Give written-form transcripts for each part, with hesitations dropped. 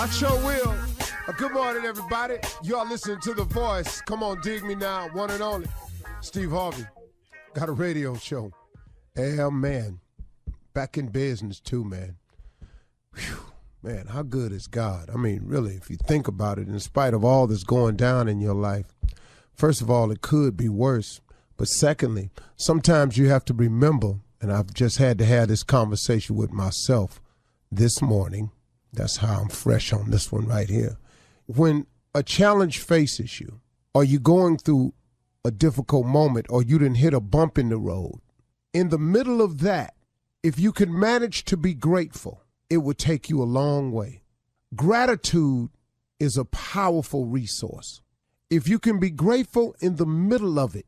I sure will. Good morning, everybody. Y'all listening to The Voice. Come on, dig me now. One and only. Steve Harvey. Got a radio show. Yeah, man. Back in business, too, man. Whew. Man, how good is God? I mean, really, if you think about it, in spite of all that's going down in your life, first of all, it could be worse. But secondly, sometimes you have to remember, and I've just had to have this conversation with myself this morning. That's how I'm fresh on this one right here. When a challenge faces you, or you're going through a difficult moment, or you didn't hit a bump in the road, in the middle of that, if you can manage to be grateful, it would take you a long way. Gratitude is a powerful resource. If you can be grateful in the middle of it,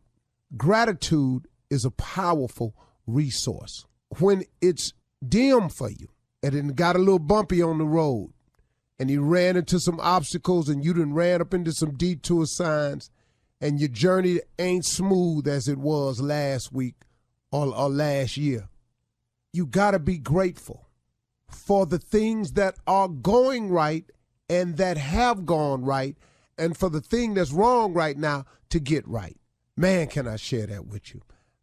gratitude is a powerful resource. When it's dim for you, and it got a little bumpy on the road, and you ran into some obstacles, and you done ran up into some detour signs, and your journey ain't smooth as it was last week or last year, you gotta be grateful for the things that are going right and that have gone right, and for the thing that's wrong right now to get right. Man, can I share that with you?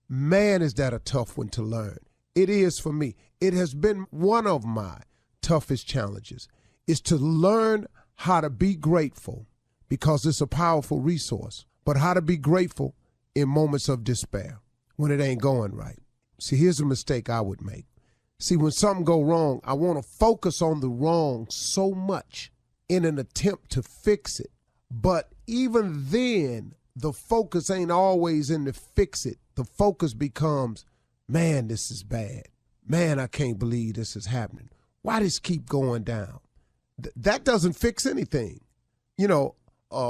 Man, is that a tough one to learn. It is for me. It has been one of my toughest challenges, is to learn how to be grateful, because it's a powerful resource, but how to be grateful in moments of despair when it ain't going right. See, here's a mistake I would make. See, when something go wrong, I want to focus on the wrong so much in an attempt to fix it. But even then, the focus ain't always in to fix it. The focus becomes, man, this is bad. Man, I can't believe this is happening. Why does this keep going down? That doesn't fix anything. You know,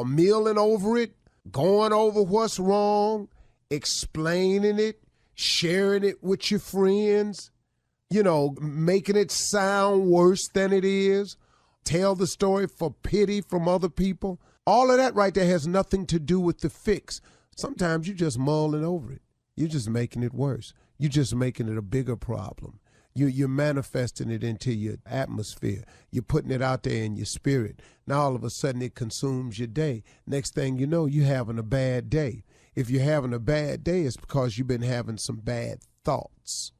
milling over it, going over what's wrong, explaining it, sharing it with your friends, you know, making it sound worse than it is, tell the story for pity from other people. All of that right there has nothing to do with the fix. Sometimes you're just mulling over it. You're just making it worse. You're just making it a bigger problem. You're manifesting it into your atmosphere. You're putting it out there in your spirit. Now all of a sudden it consumes your day. Next thing you know, you're having a bad day. If you're having a bad day, it's because you've been having some bad thoughts.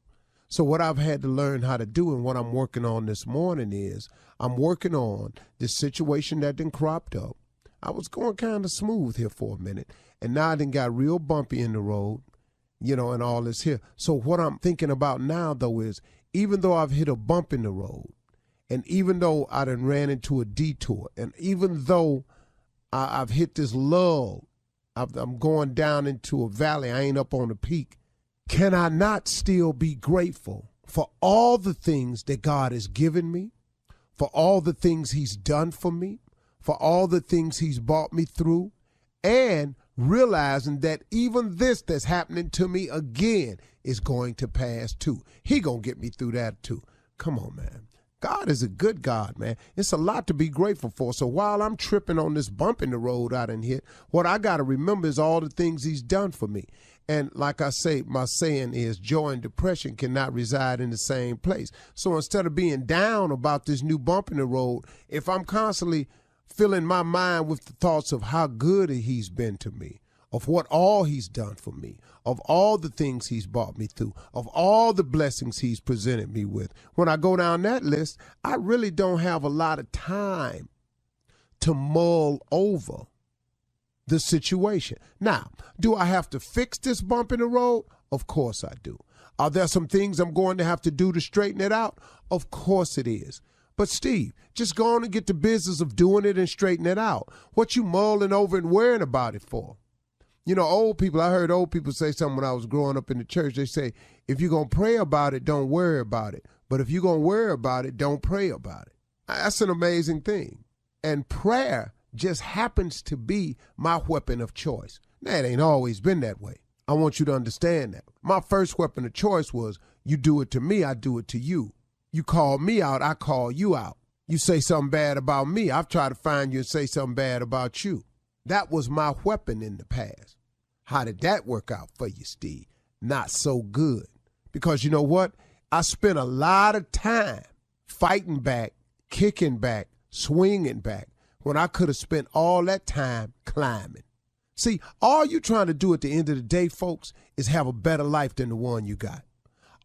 So what I've had to learn how to do, and what I'm working on this morning, is I'm working on this situation that done cropped up. I was going kind of smooth here for a minute, and now I done got real bumpy in the road, you know, and all this here. So what I'm thinking about now, though, is even though I've hit a bump in the road, and even though I done ran into a detour, and even though I've hit this lull, I'm going down into a valley, I ain't up on the peak, can I not still be grateful for all the things that God has given me, for all the things he's done for me, for all the things he's brought me through, and realizing that even this that's happening to me again is going to pass too. He gonna get me through that too. Come on, man. God is a good God, man. It's a lot to be grateful for. So while I'm tripping on this bump in the road I done hit, what I got to remember is all the things he's done for me. And like I say, my saying is joy and depression cannot reside in the same place. So instead of being down about this new bump in the road, if I'm constantly filling my mind with the thoughts of how good he's been to me, of what all he's done for me, of all the things he's brought me through, of all the blessings he's presented me with. When I go down that list, I really don't have a lot of time to mull over the situation. Now, do I have to fix this bump in the road? Of course I do. Are there some things I'm going to have to do to straighten it out? Of course it is. But Steve, just go on and get the business of doing it and straighten it out. What you mulling over and worrying about it for? You know, old people, I heard old people say something when I was growing up in the church. They say, if you're going to pray about it, don't worry about it. But if you're going to worry about it, don't pray about it. That's an amazing thing. And prayer just happens to be my weapon of choice. Now, it ain't always been that way. I want you to understand that. My first weapon of choice was, you do it to me, I do it to you. You call me out, I call you out. You say something bad about me, I've tried to find you and say something bad about you. That was my weapon in the past. How did that work out for you, Steve? Not so good. Because you know what? I spent a lot of time fighting back, kicking back, swinging back, when I could have spent all that time climbing. See, all you trying to do at the end of the day, folks, is have a better life than the one you got.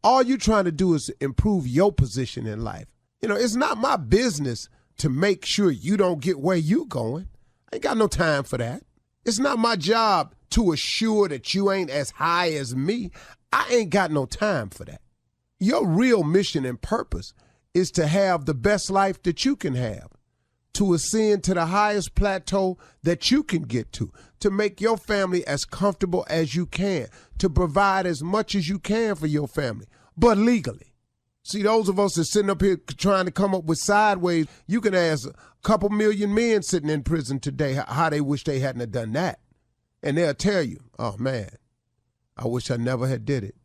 All you trying to do is improve your position in life. You know, it's not my business to make sure you don't get where you going. I ain't got no time for that. It's not my job to assure that you ain't as high as me. I ain't got no time for that. Your real mission and purpose is to have the best life that you can have, to ascend to the highest plateau that you can get to make your family as comfortable as you can, to provide as much as you can for your family, but legally. See, those of us that sitting up here trying to come up with sideways, you can ask a couple million men sitting in prison today how they wish they hadn't have done that. And they'll tell you, oh, man, I wish I never had did it.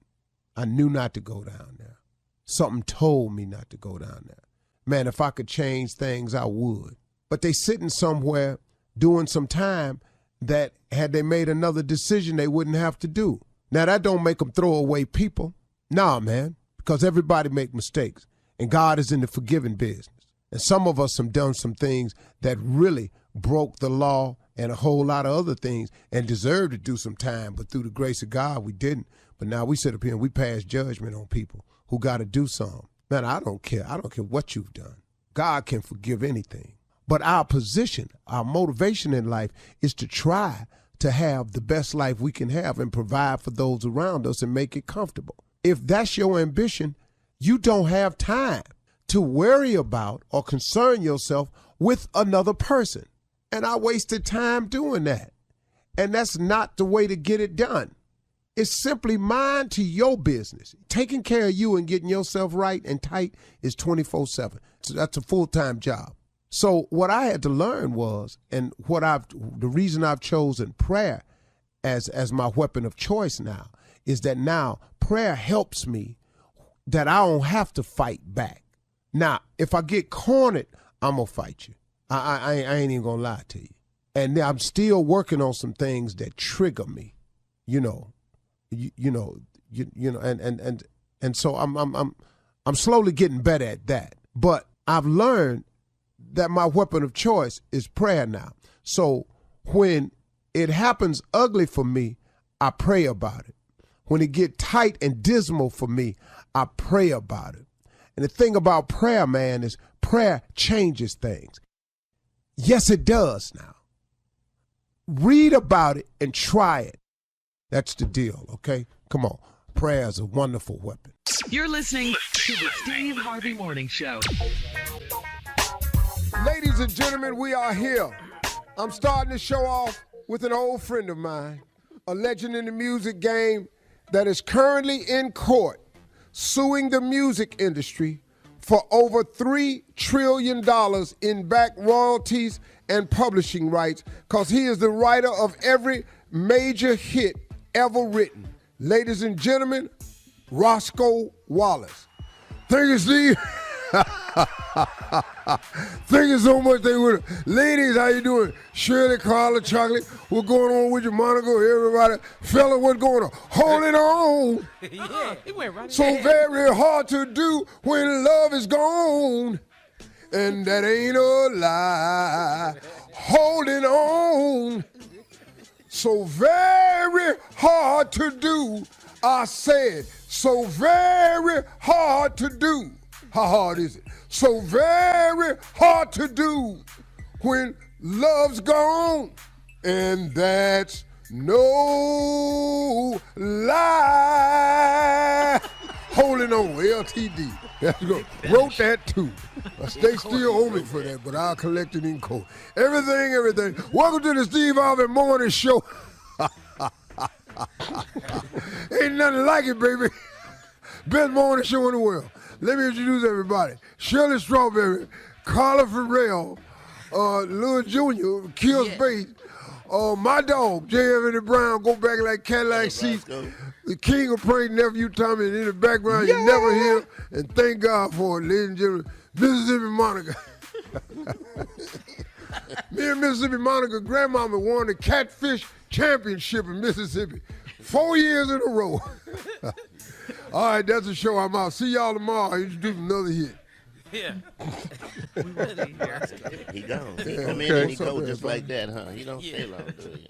I knew not to go down there. Something told me not to go down there. Man, if I could change things, I would. But they sitting somewhere doing some time that had they made another decision, they wouldn't have to do. Now, that don't make them throw away people. Nah, man. Because everybody make mistakes, and God is in the forgiving business. And some of us have done some things that really broke the law and a whole lot of other things and deserved to do some time, but through the grace of God, we didn't. But now we sit up here and we pass judgment on people who got to do something. Man, I don't care. I don't care what you've done. God can forgive anything. But our position, our motivation in life is to try to have the best life we can have and provide for those around us and make it comfortable. If that's your ambition, you don't have time to worry about or concern yourself with another person. And I wasted time doing that. And that's not the way to get it done. It's simply mind to your business. Taking care of you and getting yourself right and tight is 24/7. So that's a full-time job. So what I had to learn was, and the reason I've chosen prayer as my weapon of choice now, is that now prayer helps me that I don't have to fight back. Now, if I get cornered, I'm going to fight you. I ain't even going to lie to you. And I'm still working on some things that trigger me, and so I'm slowly getting better at that. But I've learned that my weapon of choice is prayer now. So when it happens ugly for me, I pray about it. When it get tight and dismal for me, I pray about it. And the thing about prayer, man, is prayer changes things. Yes, it does now. Read about it and try it. That's the deal, okay? Come on. Prayer is a wonderful weapon. You're listening to the Steve Harvey Morning Show. Ladies and gentlemen, we are here. I'm starting to show off with an old friend of mine, a legend in the music game that is currently in court suing the music industry for over $3 trillion in back royalties and publishing rights, because he is the writer of every major hit ever written. Ladies and gentlemen, Roscoe Wallace. Thank you, Steve. Thank you so much. Ladies, how you doing? Shirley, Carla, Chocolate, what's going on with you? Monica, everybody. Fella, what's going on? Holding on. Yeah, it went right so ahead. very hard to do when love is gone. And that ain't a lie. Holding on. So very hard to do. I said, so very hard to do. How hard is it? So very hard to do when love's gone. And that's no lie. Holding on, LTD. Wrote that too. They still owe me for that, but I'll collect it in court. Everything. Welcome to the Steve Harvey Morning Show. Ain't nothing like it, baby. Best morning show in the world. Let me introduce everybody. Shirley Strawberry, Carla Farrell, Lil Jr., Kill Space, my dog, J.F. Brown, go back like Cadillac seats. The king of prank nephew Tommy, and in the background you never hear, and thank God for it, ladies and gentlemen, Mississippi Monica. Me and Mississippi Monica grandmama won the Catfish Championship in Mississippi 4 years in a row. All right, that's the show. I'm out. See y'all tomorrow. I'll introduce another hit. Yeah. He gone. He Yeah, come in okay. and he So go bad, just bro. like that, huh? You don't stay long, do you?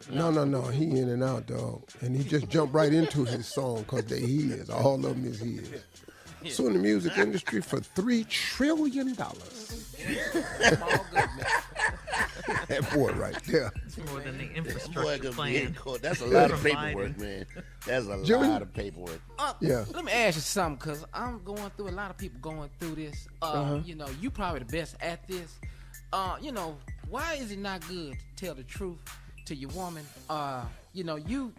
No. He in and out, dog. And he just jumped right into his song because they his. All of them is his. So in the music industry for $3 trillion. That boy right there. More than the Boy, infrastructure gonna be plan. in court. That's a lot of Provided. paperwork, man. That's a Jimmy? lot of paperwork. Yeah. Let me ask you something, because I'm going through, a lot of people going through this. You know, you probably the best at this. You know, why is it not good to tell the truth to your woman? You know, you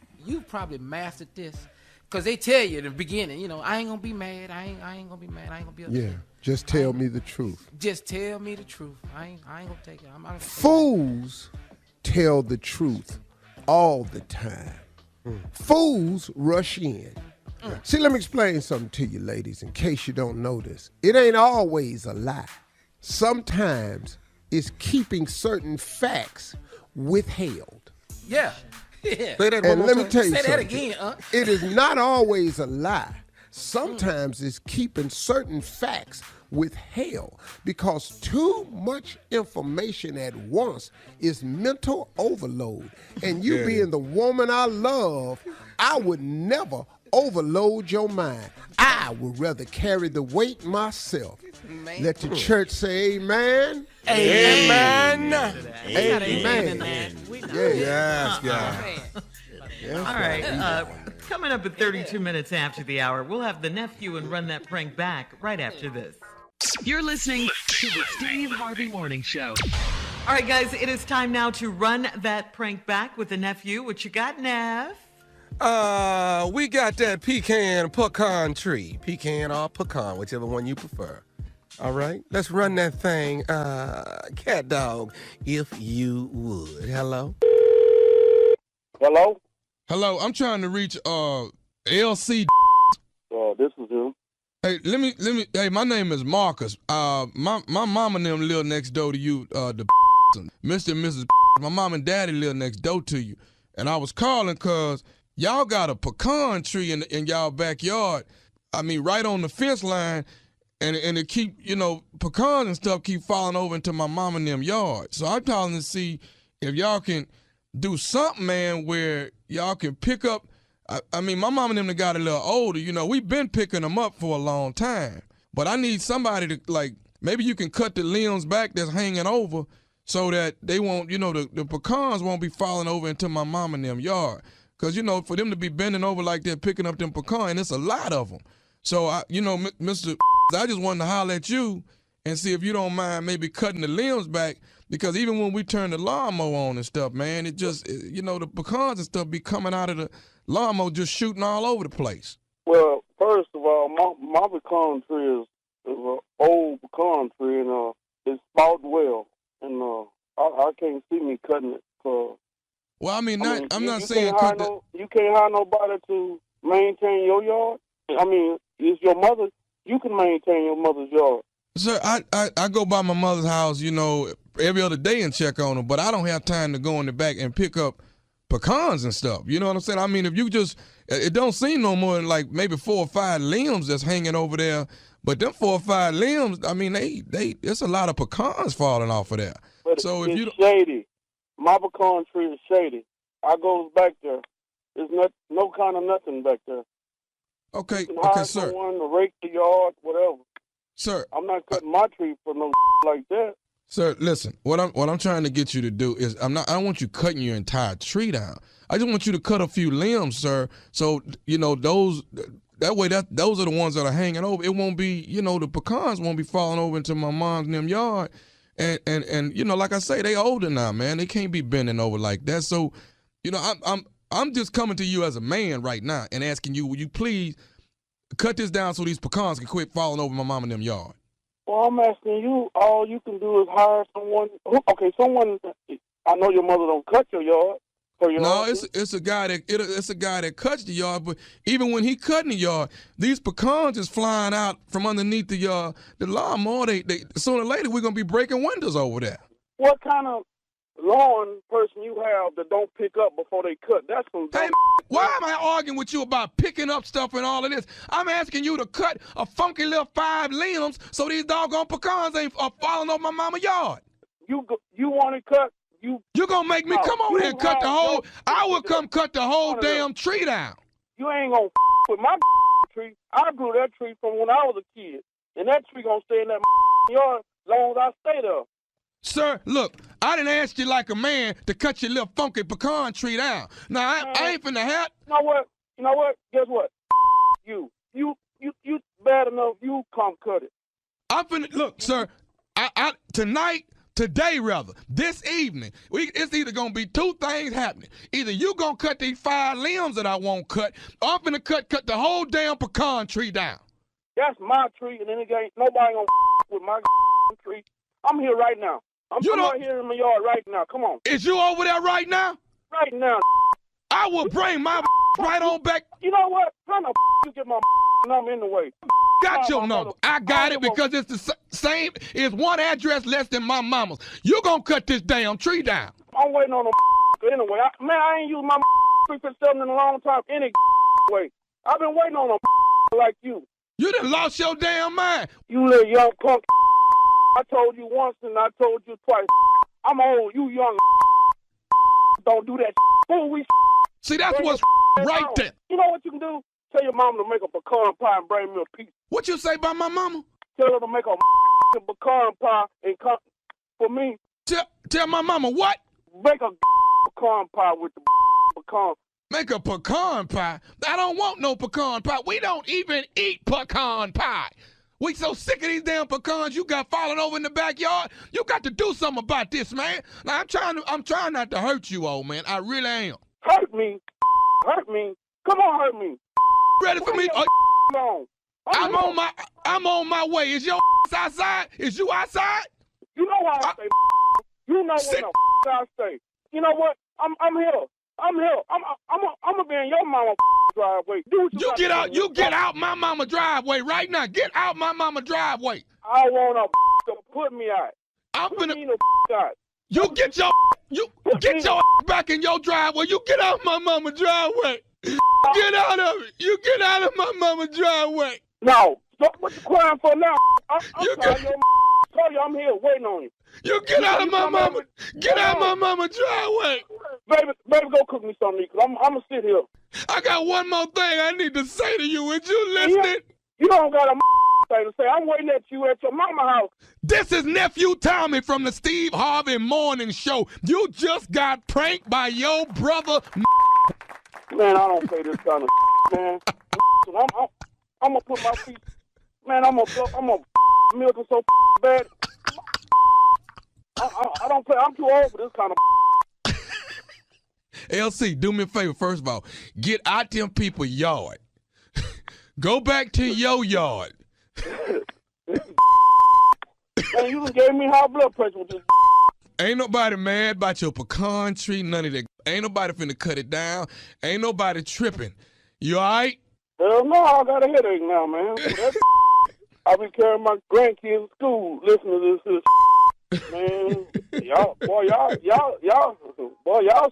probably mastered this. Because they tell you in the beginning, you know, I ain't going to be mad. I ain't going to be mad. I ain't going to be upset. Yeah. Just tell me the truth. Just tell me the truth. I ain't going to take it. I'm not gonna take it. Fools tell the truth all the time. Fools rush in. See, let me explain something to you, ladies, in case you don't know this. It ain't always a lie. Sometimes it's keeping certain facts withheld. Yeah. Yeah. Say that one And more let me time. tell you Say that something. again, It is not always a lie. Sometimes it's keeping certain facts withheld because too much information at once is mental overload. And you being the woman I love, I would never overload your mind. I would rather carry the weight myself. Man. Let the church say amen. Amen. Amen. Yes, God. Man. All right. Coming up at 32 minutes after the hour, we'll have the nephew and run that prank back right after this. You're listening to the Steve Harvey Morning Show. All right, guys, it is time now to run that prank back with the nephew. What you got, Nev? We got that pecan tree. Pecan or pecan, whichever one you prefer. All right, let's run that thing. Cat dog, if you would. Hello? Hello? Hello, I'm trying to reach LC. This is him. Hey, let me. Hey, my name is Marcus. My mom and them live next door to you. The Mr. and Mrs. My mom and daddy live next door to you, and I was calling cause y'all got a pecan tree in y'all backyard. I mean, right on the fence line, and it keep pecans and stuff keep falling over into my mom and them yard. So I'm calling to see if y'all can do something, man, where y'all can pick up. I mean, my mom and them that got a little older, we've been picking them up for a long time. But I need somebody to, maybe you can cut the limbs back that's hanging over so that they won't, the pecans won't be falling over into my mom and them yard. Because, for them to be bending over like that, picking up them pecans, it's a lot of them. So, Mr. I just wanted to holler at you and see if you don't mind maybe cutting the limbs back. Because even when we turn the lawnmower on and stuff, man, it just, the pecans and stuff be coming out of the lawnmower just shooting all over the place. Well, first of all, my pecan tree is an old pecan tree, and it's sprouted well. And I can't see me cutting it. Well, I'm not you saying can't cut the... you can't hire nobody to maintain your yard. I mean, it's your mother. You can maintain your mother's yard. Sir, I go by my mother's house, every other day and check on her, but I don't have time to go in the back and pick up pecans and stuff. You know what I'm saying? I mean, if you just, it don't seem no more than like maybe 4 or 5 limbs that's hanging over there, but them 4 or 5 limbs, I mean, it's a lot of pecans falling off of there. But So it's if you shady. My pecan tree is shady. I goes back there. There's no kind of nothing back there. okay, You can hire sir, someone to rake the yard, whatever. sir, I'm not cutting my tree for no like that. sir, listen, what I'm trying to get you to do is I don't want you cutting your entire tree down. I just want you to cut a few limbs, sir. So, those that way those are the ones that are hanging over. It won't be, the pecans won't be falling over into my mom's and them yard. And like I say, they older now, man. They can't be bending over like that. So, I'm just coming to you as a man right now and asking you, will you please cut this down so these pecans can quit falling over my mom and them yard? Well, I'm asking you, all you can do is hire someone. Someone. I know your mother don't cut your yard. No, it's a guy that cuts the yard. But even when he cutting the yard, these pecans is flying out from underneath the lawnmower. They sooner or later we're gonna be breaking windows over there. What kind of lawn person you have that don't pick up before they cut. That's some. Hey, why am I arguing with you about picking up stuff and all of this? I'm asking you to cut a funky little 5 limbs so these doggone pecans ain't falling off my mama's yard. You want it cut? You gonna make me come over here and cut the whole? I will come cut the whole damn tree down. You ain't gonna with my tree. I grew that tree from when I was a kid, and that tree gonna stay in that yard as long as I stay there. Sir, look, I didn't ask you like a man to cut your little funky pecan tree down. Now, I ain't finna have... You know what? Guess what? You bad enough, you come cut it. I'm finna... Look, sir, today rather, this evening, it's either gonna be 2 things happening. Either you gonna cut these 5 limbs that I won't cut, or I'm finna cut the whole damn pecan tree down. That's my tree, and then ain't nobody gonna with my tree. I'm here right now. I'm right here in my yard right now. Come on. Is you over there right now? Right now. I will bring my right on back. You know what? How the you get my number in the way? Got your number. I got it because it's the same. It's one address less than my mama's. You gonna cut this damn tree down. I'm waiting on them anyway. I ain't used my tree for something in a long time any way. I've been waiting on them like you. You done lost your damn mind. You little young punk. I told you once and I told you twice. I'm old, you young. Don't do that. Fool, see, that's what's right there. You know what you can do? Tell your mama to make a pecan pie and bring me a piece. What you say about my mama? Tell her to make a pecan pie and come for me. Tell my mama what? Make a pecan pie with the pecan. Make a pecan pie? I don't want no pecan pie. We don't even eat pecan pie. We so sick of these damn pecans you got falling over in the backyard. You got to do something about this, man. Now, I'm trying not to hurt you, old man. I really am. Hurt me? Hurt me? Come on, hurt me. Ready for me? I'm on my way. Is your outside? Is you outside? You know how I stay. You know when I stay. You know what? I'm here. I'm gonna be in your mama driveway. You get out my mama driveway right now. Get out my mama driveway. I want to put me out. Put me out. You get your back in your driveway. You get out my mama driveway. Get out of it. You get out of my mama driveway. No. What you crying for now? I'm I'm here waiting on you. You get out of my mama. Get out my mama driveway. Baby, go cook me something, because I'm going to sit here. I got one more thing I need to say to you. Would you listen? You don't got a thing to say. I'm waiting at you at your mama house. This is Nephew Tommy from the Steve Harvey Morning Show. You just got pranked by your brother. Man, I don't pay this kind of man. I'm going to put my feet. Man, I'm going to milk it so bad. I don't play. I'm too old for this kind of. LC, do me a favor, first of all. Get out them people's yard. Go back to your yard. Man, you done gave me high blood pressure with this. Ain't nobody mad about your pecan tree, none of that. Ain't nobody finna cut it down. Ain't nobody tripping. You all right? Hell no, I got a headache now, man. I'll be carrying my grandkids to school listening to this. Man, y'all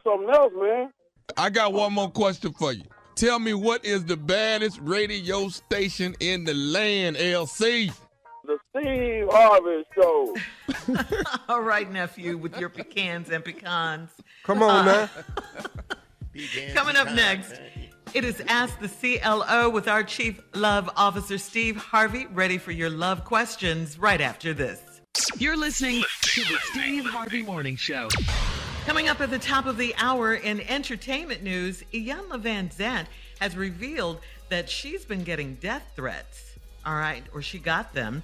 something else, man. I got one more question for you. Tell me, what is the baddest radio station in the land, LC? The Steve Harvey Show. All right, nephew, with your pecans and pecans. Come on, man. Coming up next, it is Ask the CLO with our Chief Love Officer, Steve Harvey, ready for your love questions right after this. You're listening to the Steve Harvey Morning Show. Coming up at the top of the hour in entertainment news, Iyanla Vanzant has revealed that she's been getting death threats. All right, or she got them.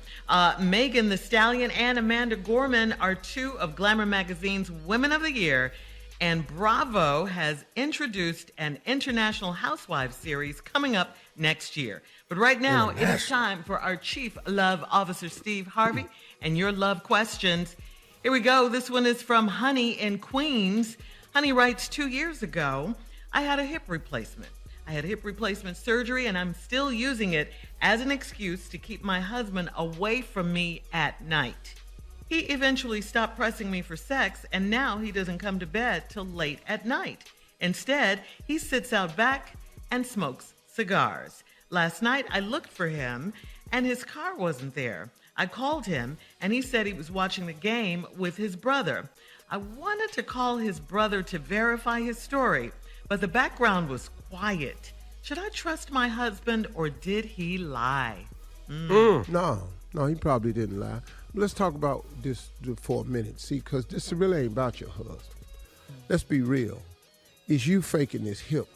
Megan Thee Stallion and Amanda Gorman are 2 of Glamour magazine's Women of the Year, and Bravo has introduced an International Housewives series coming up next year. But right now, it is time for our Chief Love Officer, Steve Harvey, and your love questions. Here we go. This one is from Honey in Queens. Honey writes, 2 years ago, I had a hip replacement. I had hip replacement surgery, and I'm still using it as an excuse to keep my husband away from me at night. He eventually stopped pressing me for sex, and now he doesn't come to bed till late at night. Instead, he sits out back and smokes cigars. Last night, I looked for him, and his car wasn't there. I called him, and he said he was watching the game with his brother. I wanted to call his brother to verify his story, but the background was quiet. Should I trust my husband, or did he lie? No, he probably didn't lie. Let's talk about this for a minute. See, because this really ain't about your husband. Let's be real. It's you faking this hip.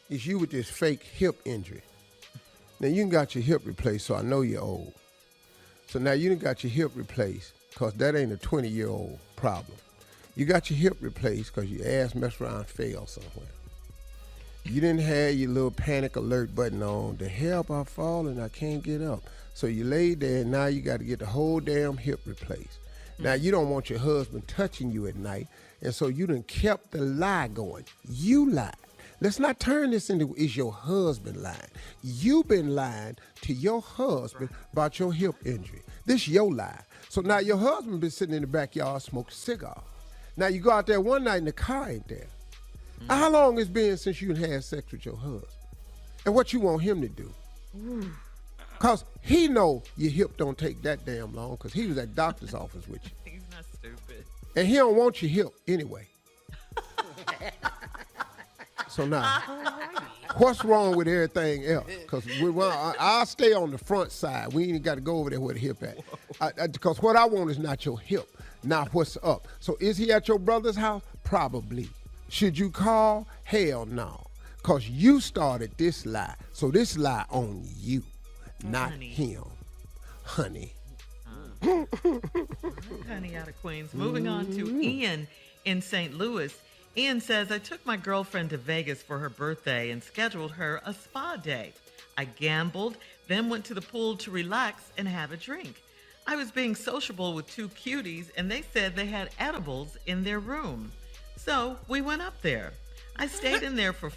It's you with this fake hip injury. Now, you done got your hip replaced, so I know you're old. So now you done got your hip replaced, because that ain't a 20-year-old problem. You got your hip replaced because your ass messed around and fell somewhere. You didn't have your little panic alert button on. The help, I'm falling, I can't get up. So you laid there, and now you got to get the whole damn hip replaced. Now, you don't want your husband touching you at night, and so you done kept the lie going. You lied. Let's not turn this into, is your husband lying? You been lying to your husband about your hip injury. This your lie. So now your husband been sitting in the backyard smoking cigars. Now you go out there one night and the car ain't there. How long it's been since you had sex with your husband? And what you want him to do? Because he know your hip don't take that damn long, because he was at doctor's office with you. He's not stupid. And he don't want your hip anyway. So now, what's wrong with everything else? Because I'll stay on the front side. We ain't got to go over there where the hip at. Because what I want is not your hip, not what's up. So is he at your brother's house? Probably. Should you call? Hell no. Because you started this lie. So this lie on you, not him. Honey. Honey out of Queens. Moving on to Ian in St. Louis. Ian says, I took my girlfriend to Vegas for her birthday and scheduled her a spa day. I gambled, then went to the pool to relax and have a drink. I was being sociable with two cuties, and they said they had edibles in their room. So we went up there. I stayed in there for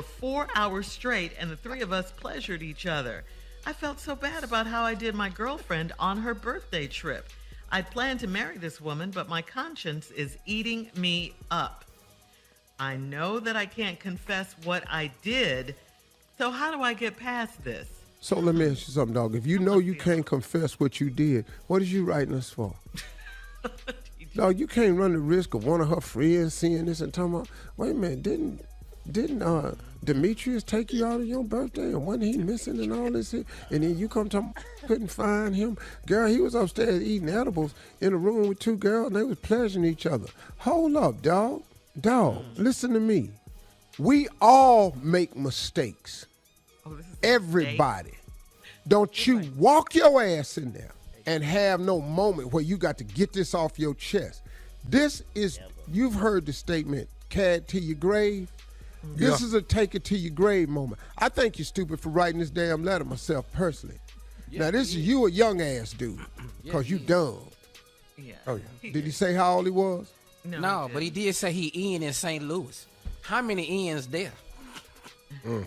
4 hours straight, and the three of us pleasured each other. I felt so bad about how I did my girlfriend on her birthday trip. I'd planned to marry this woman, but my conscience is eating me up. I know that I can't confess what I did, so how do I get past this? So let me ask you something, dog. If you know you can't confess what you did, what is you writing us for? Dog, you can't run the risk of one of her friends seeing this and talking about, wait a minute, didn't Demetrius take you out on your birthday and wasn't he missing and all this? And then you come talking, couldn't find him. Girl, he was upstairs eating edibles in a room with two girls and they was pleasuring each other. Hold up, dog. Dog, listen to me. We all make mistakes. Everybody. Don't you walk your ass in there and have no moment where you got to get this off your chest. This is, you've heard the statement, "Cad to your grave." This is a take it to your grave moment. I think you're stupid for writing this damn letter myself personally. Now this is you a young ass dude, because you dumb. Yeah. Oh yeah. Did he say how old he was? No, but he did say he Ian in St. Louis. How many Ians there?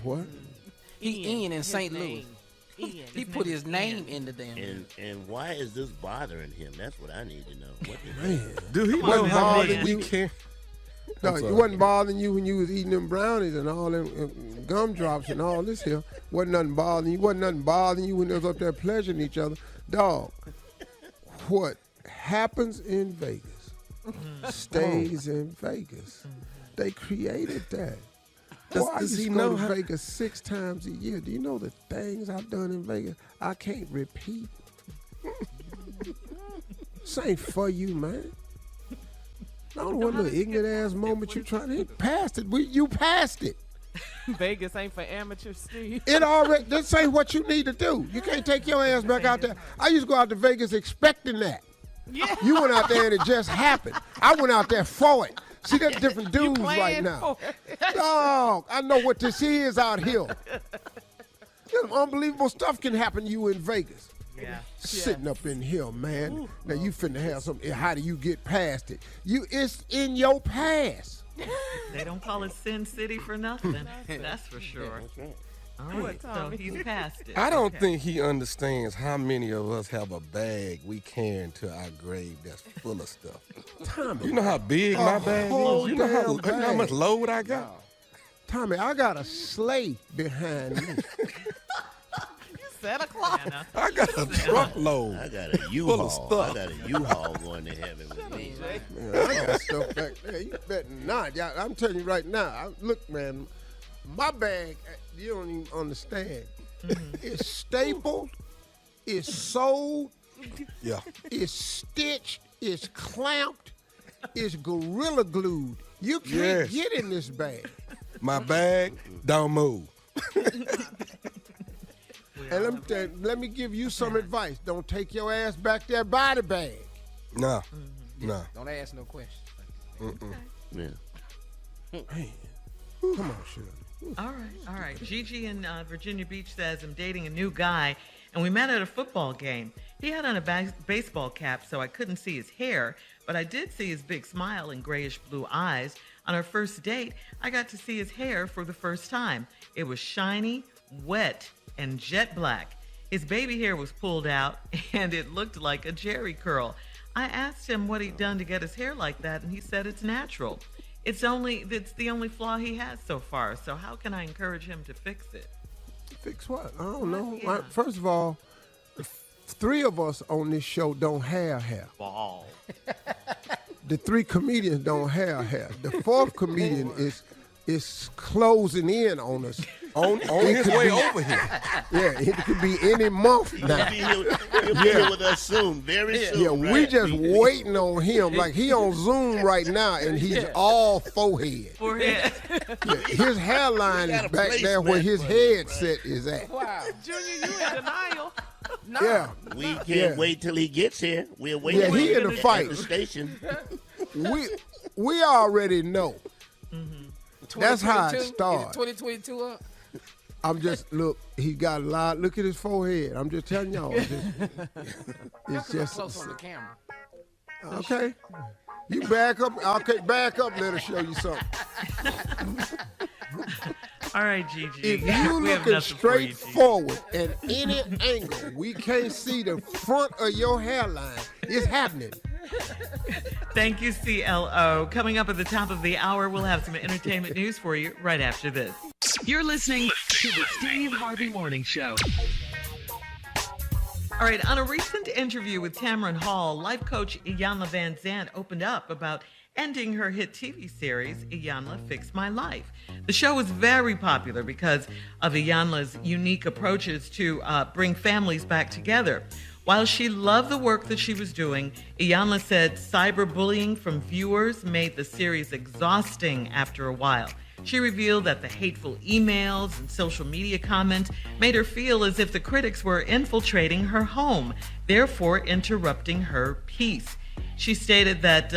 What? He Ian in St. Louis. He put his name in the damn. And why is this bothering him? That's what I need to know. What Man, Do he know wasn't how bothering we you? can? No, it wasn't bothering you when you was eating them brownies and all them gumdrops and all this here. Wasn't nothing bothering you. Wasn't nothing bothering you when they was up there pleasuring each other. Dog, what happens in Vegas stays in Vegas. They created that. Why does you he go know to how- Vegas 6 times a year? Do you know the things I've done in Vegas? I can't repeat. This ain't for you, man. I don't know what little ignorant ass moment you trying to hit. Past it. You passed it. Vegas ain't for amateurs, Steve. It already, this ain't what you need to do. You can't take your ass back out there. I used to go out to Vegas expecting that. Yeah. You went out there and it just happened. I went out there for it. See, there's different dudes right playing now. for Dog, I know what this is out here. Some unbelievable stuff can happen to you in Vegas. Yeah. Sitting up in here, man. Now you finna have some. How do you get past it? It's in your past. They don't call it Sin City for nothing. That's for sure. That's right. All right, so he's past it. I don't think he understands how many of us have a bag we carry into our grave that's full of stuff. Tommy, You know how big my bag is? You know how much load I got? Tommy, I got a sleigh behind me. Santa Claus. I got a truckload. I got a full of U-Haul. stuff. I got a U-Haul going to heaven with me. Man, I got stuff back there. You better not. I'm telling you right now. Look, man, my bag, you don't even understand. It's stapled. It's sewed. Yeah. It's stitched. It's clamped. It's gorilla glued. You can't get in this bag. My bag don't move. And let me give you some advice. Don't take your ass back there by the bag. Nah. Don't ask no questions. Yeah. Man, come on, Shirley. All right. Gigi in Virginia Beach says, I'm dating a new guy, and we met at a football game. He had on a baseball cap, so I couldn't see his hair, but I did see his big smile and grayish blue eyes. On our first date, I got to see his hair for the first time. It was shiny, wet, and jet black. His baby hair was pulled out, and it looked like a jerry curl. I asked him what he'd done to get his hair like that, and he said it's natural. It's the only flaw he has so far, so how can I encourage him to fix it? Fix what? I don't know. Yeah. First of all, 3 of us on this show don't have hair. Ball. The 3 comedians don't have hair. The 4th comedian is closing in on us. On his way over here. Yeah, it could be any month now. He'll be here with us soon, very soon. Yeah, we just waiting on him. Like he on Zoom right now, and he's all forehead. Forehead. Yeah, his hairline is back there where his headset is at. Wow. Junior, you in denial. No. Yeah, We can't wait till he gets here. We're waiting. Yeah, he in the at fight. the station. we already know. That's how it 2022? starts. 2022 up? I'm just look. He got a lot. Look at his forehead. I'm just telling y'all. It's just Close on the camera. okay. You back up. Okay, back up. Let us show you something. All right, Gigi. If you We have looking nothing for you, straight Gigi. forward at any angle, we can't see the front of your hairline. It's happening. Thank you, CLO. Coming up at the top of the hour, we'll have some entertainment news for you right after this. You're listening to the Steve Harvey Morning Show. All right, on a recent interview with Tamron Hall, life coach Iyanla Van Zandt opened up about ending her hit TV series, Iyanla Fix My Life. The show was very popular because of Iyanla's unique approaches to bring families back together. While she loved the work that she was doing, Iyanla said cyberbullying from viewers made the series exhausting after a while. She revealed that the hateful emails and social media comments made her feel as if the critics were infiltrating her home, therefore interrupting her peace. She stated that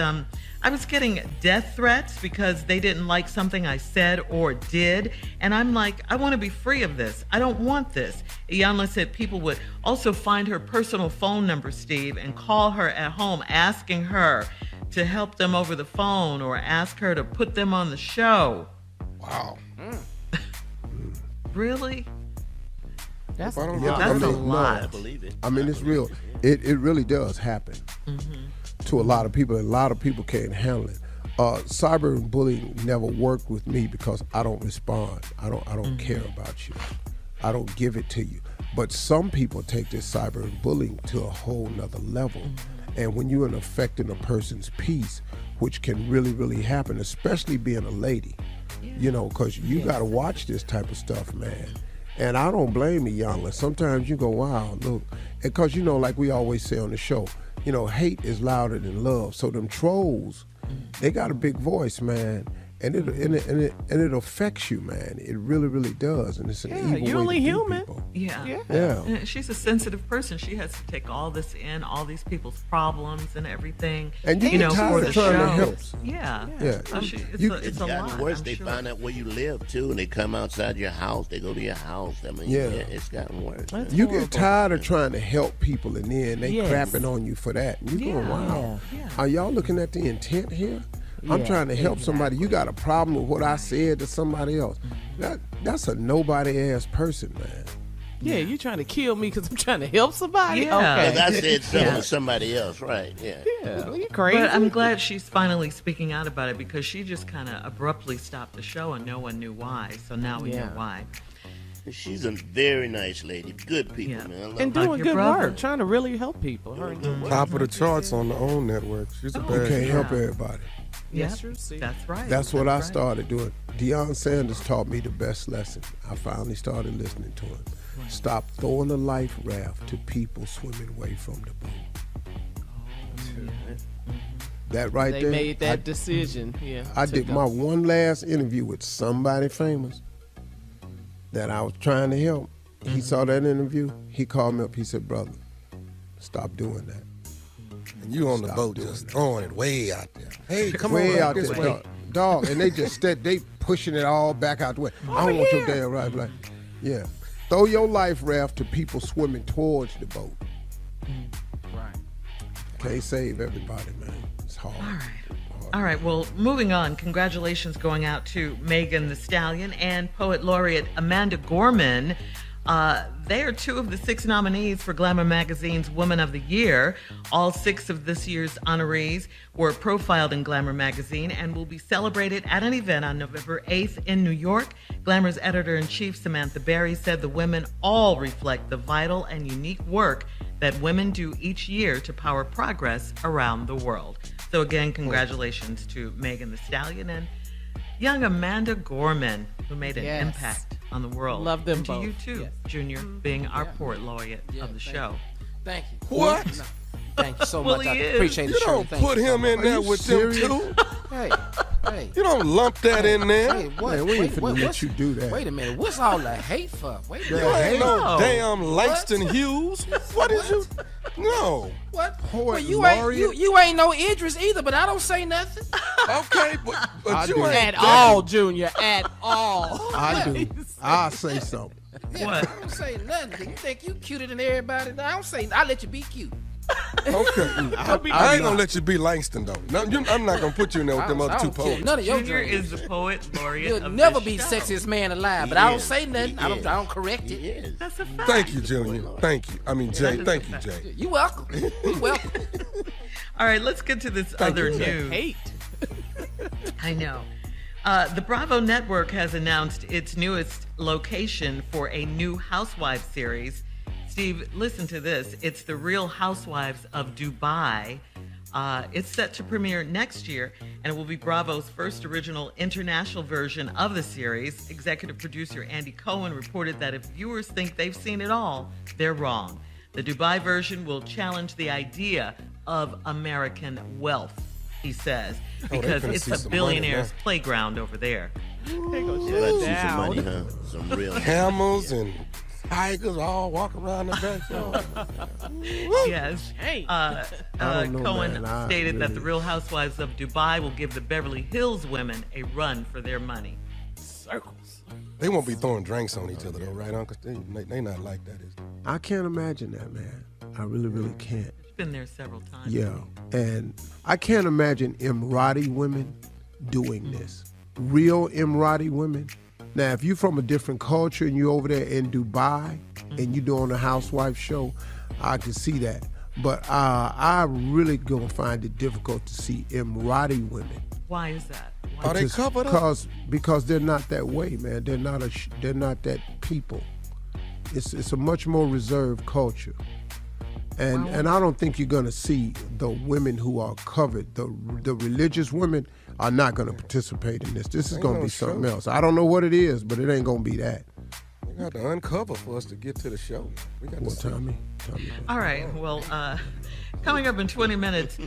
I was getting death threats because they didn't like something I said or did. And I'm like, I want to be free of this. I don't want this. Iyanla said people would also find her personal phone number, Steve, and call her at home asking her to help them over the phone or ask her to put them on the show. Wow. Really? That's Yeah, That's a I lot. I believe it. I mean, it's real. It really does happen to a lot of people. And a lot of people can't handle it. Cyberbullying never worked with me because I don't respond. I don't care about you. I don't give it to you. But some people take this cyberbullying to a whole nother level. And when you're affecting a person's peace, which can really, really happen, especially being a lady, you know, because you got to watch this type of stuff, man. And I don't blame Iyanla. Sometimes you go, wow, look. Because, you know, like we always say on the show, you know, hate is louder than love. So them trolls, they got a big voice, man. And it affects you, man. It really, really does. And it's an evil you're way only to do human. people. Yeah. Yeah. She's a sensitive person. She has to take all this in, all these people's problems and everything. And you get for tired the of trying to show. help. Yeah. Yeah. So it's It's a gotten lot. worse. I'm They sure. find out where you live too, and they come outside your house. They go to your house. I mean, Yeah. it's gotten worse. That's You horrible. get tired of trying to help people, and then they Yes. crapping on you for that. And you going, wow. Yeah. Are y'all looking at the intent here? I'm trying to help somebody. You got a problem with what I said to somebody else. That's a nobody-ass person, man. Yeah, you trying to kill me because I'm trying to help somebody? Yeah. Okay. I said something to somebody else, right? Yeah. Yeah, you crazy. But I'm glad she's finally speaking out about it because she just kind of abruptly stopped the show and no one knew why. So now we know why. She's a very nice lady. Good people, Yeah. man. I love and her. doing your good brother. work, trying to really help people. Her and Top of the charts on the OWN network. She's a You bad can't girl. help everybody. Yes, you see. That's right. That's what I right. started doing. Deion Sanders taught me the best lesson. I finally started listening to him. Right. Stop throwing a life raft to people swimming away from the boat. That right They there. made that decision. Yeah. I to did go. my one last interview with somebody famous that I was trying to help. He saw that interview. He called me up. He said, "Brother, stop doing that." And you on the Stop boat doing just that. throwing it way out there. Hey, come way on out this there, way. dog. And they just they pushing it all back out the way. I don't want your damn right. Like, yeah, throw your life raft to people swimming towards the boat. Right. Can't save everybody, man. It's hard. All right, well, moving on. Congratulations going out to Megan Thee Stallion and Poet Laureate Amanda Gorman. They are two of the 6 nominees for Glamour magazine's Woman of the Year. All 6 of this year's honorees were profiled in Glamour magazine and will be celebrated at an event on November 8th in New York. Glamour's editor-in-chief Samantha Berry said the women all reflect the vital and unique work that women do each year to power progress around the world. So again, congratulations to Megan Thee Stallion and young Amanda Gorman, who made an impact on the world. Love them and to both. you too, Yes. Junior, being our poet laureate of the thank show. you. Thank you. What? No, thank you so Well, much. he I is. appreciate You it, Shirley. don't Thank put you so him in much. there you with them serious? two. Hey, hey. You don't lump that in there. Hey, what? Man, we ain't finna let what's- you do that. Wait a minute. What's all the hate for? Wait a You minute. ain't no No. damn Langston Hughes. What is you? No. What? Poet Well, you laureate? you ain't no Idris either, but I don't say nothing. Okay, but you do. ain't At all, Junior. At all. I do. I'll say something. What? I don't say nothing. You think you cuter than everybody? I don't say. I let you be cute. Okay. I ain't gonna let you be Langston though. No, I'm not gonna put you in there with them other I two don't care. poets. None of your Junior dreams. is the poet laureate You'll of never this be show. sexiest man alive, but He I don't is. say nothing. He I is. don't correct He it. is. That's a fact. Thank you, Junior. Thank you. I mean, Jay. Thank you, Jay. You welcome. You welcome. All right, let's get to this other you. news. Hate. I know. The Bravo Network has announced its newest location for a new Housewives series. Steve, listen to this. It's The Real Housewives of Dubai. It's set to premiere next year, and it will be Bravo's first original international version of the series. Executive producer Andy Cohen reported that if viewers think they've seen it all, they're wrong. The Dubai version will challenge the idea of American wealth, he says, because finna it's see a some billionaire's money now. playground over there. They gonna Let's shut see some down. money, huh? Some real Camels and tigers all walking around the backyard. Yes. Hey. I don't know, Cohen man. I stated that the really- Real Housewives of Dubai will give the Beverly Hills women a run for their money. Circles. They won't be throwing drinks on each other though, right, Uncle? They not like that, is they? I can't imagine that, man. I really can't. It's been there several times. Yeah, and I can't imagine Emirati women doing this. Real Emirati women. Now, if you're from a different culture and you're over there in Dubai and you're doing a housewife show, I can see that. But I really gonna find it difficult to see Emirati women. Why is that? Why? Are they covered up? Because they're not that way, man. They're not they're not that people. It's a much more reserved culture. And I don't think you're gonna see the women who are covered. The religious women are not gonna participate in this. This is gonna no be something show. else. I don't know what it is, but it ain't gonna be that. We got to uncover for us to get to the show. We got to Well, see. tell me. All right. Well, coming up in 20 minutes,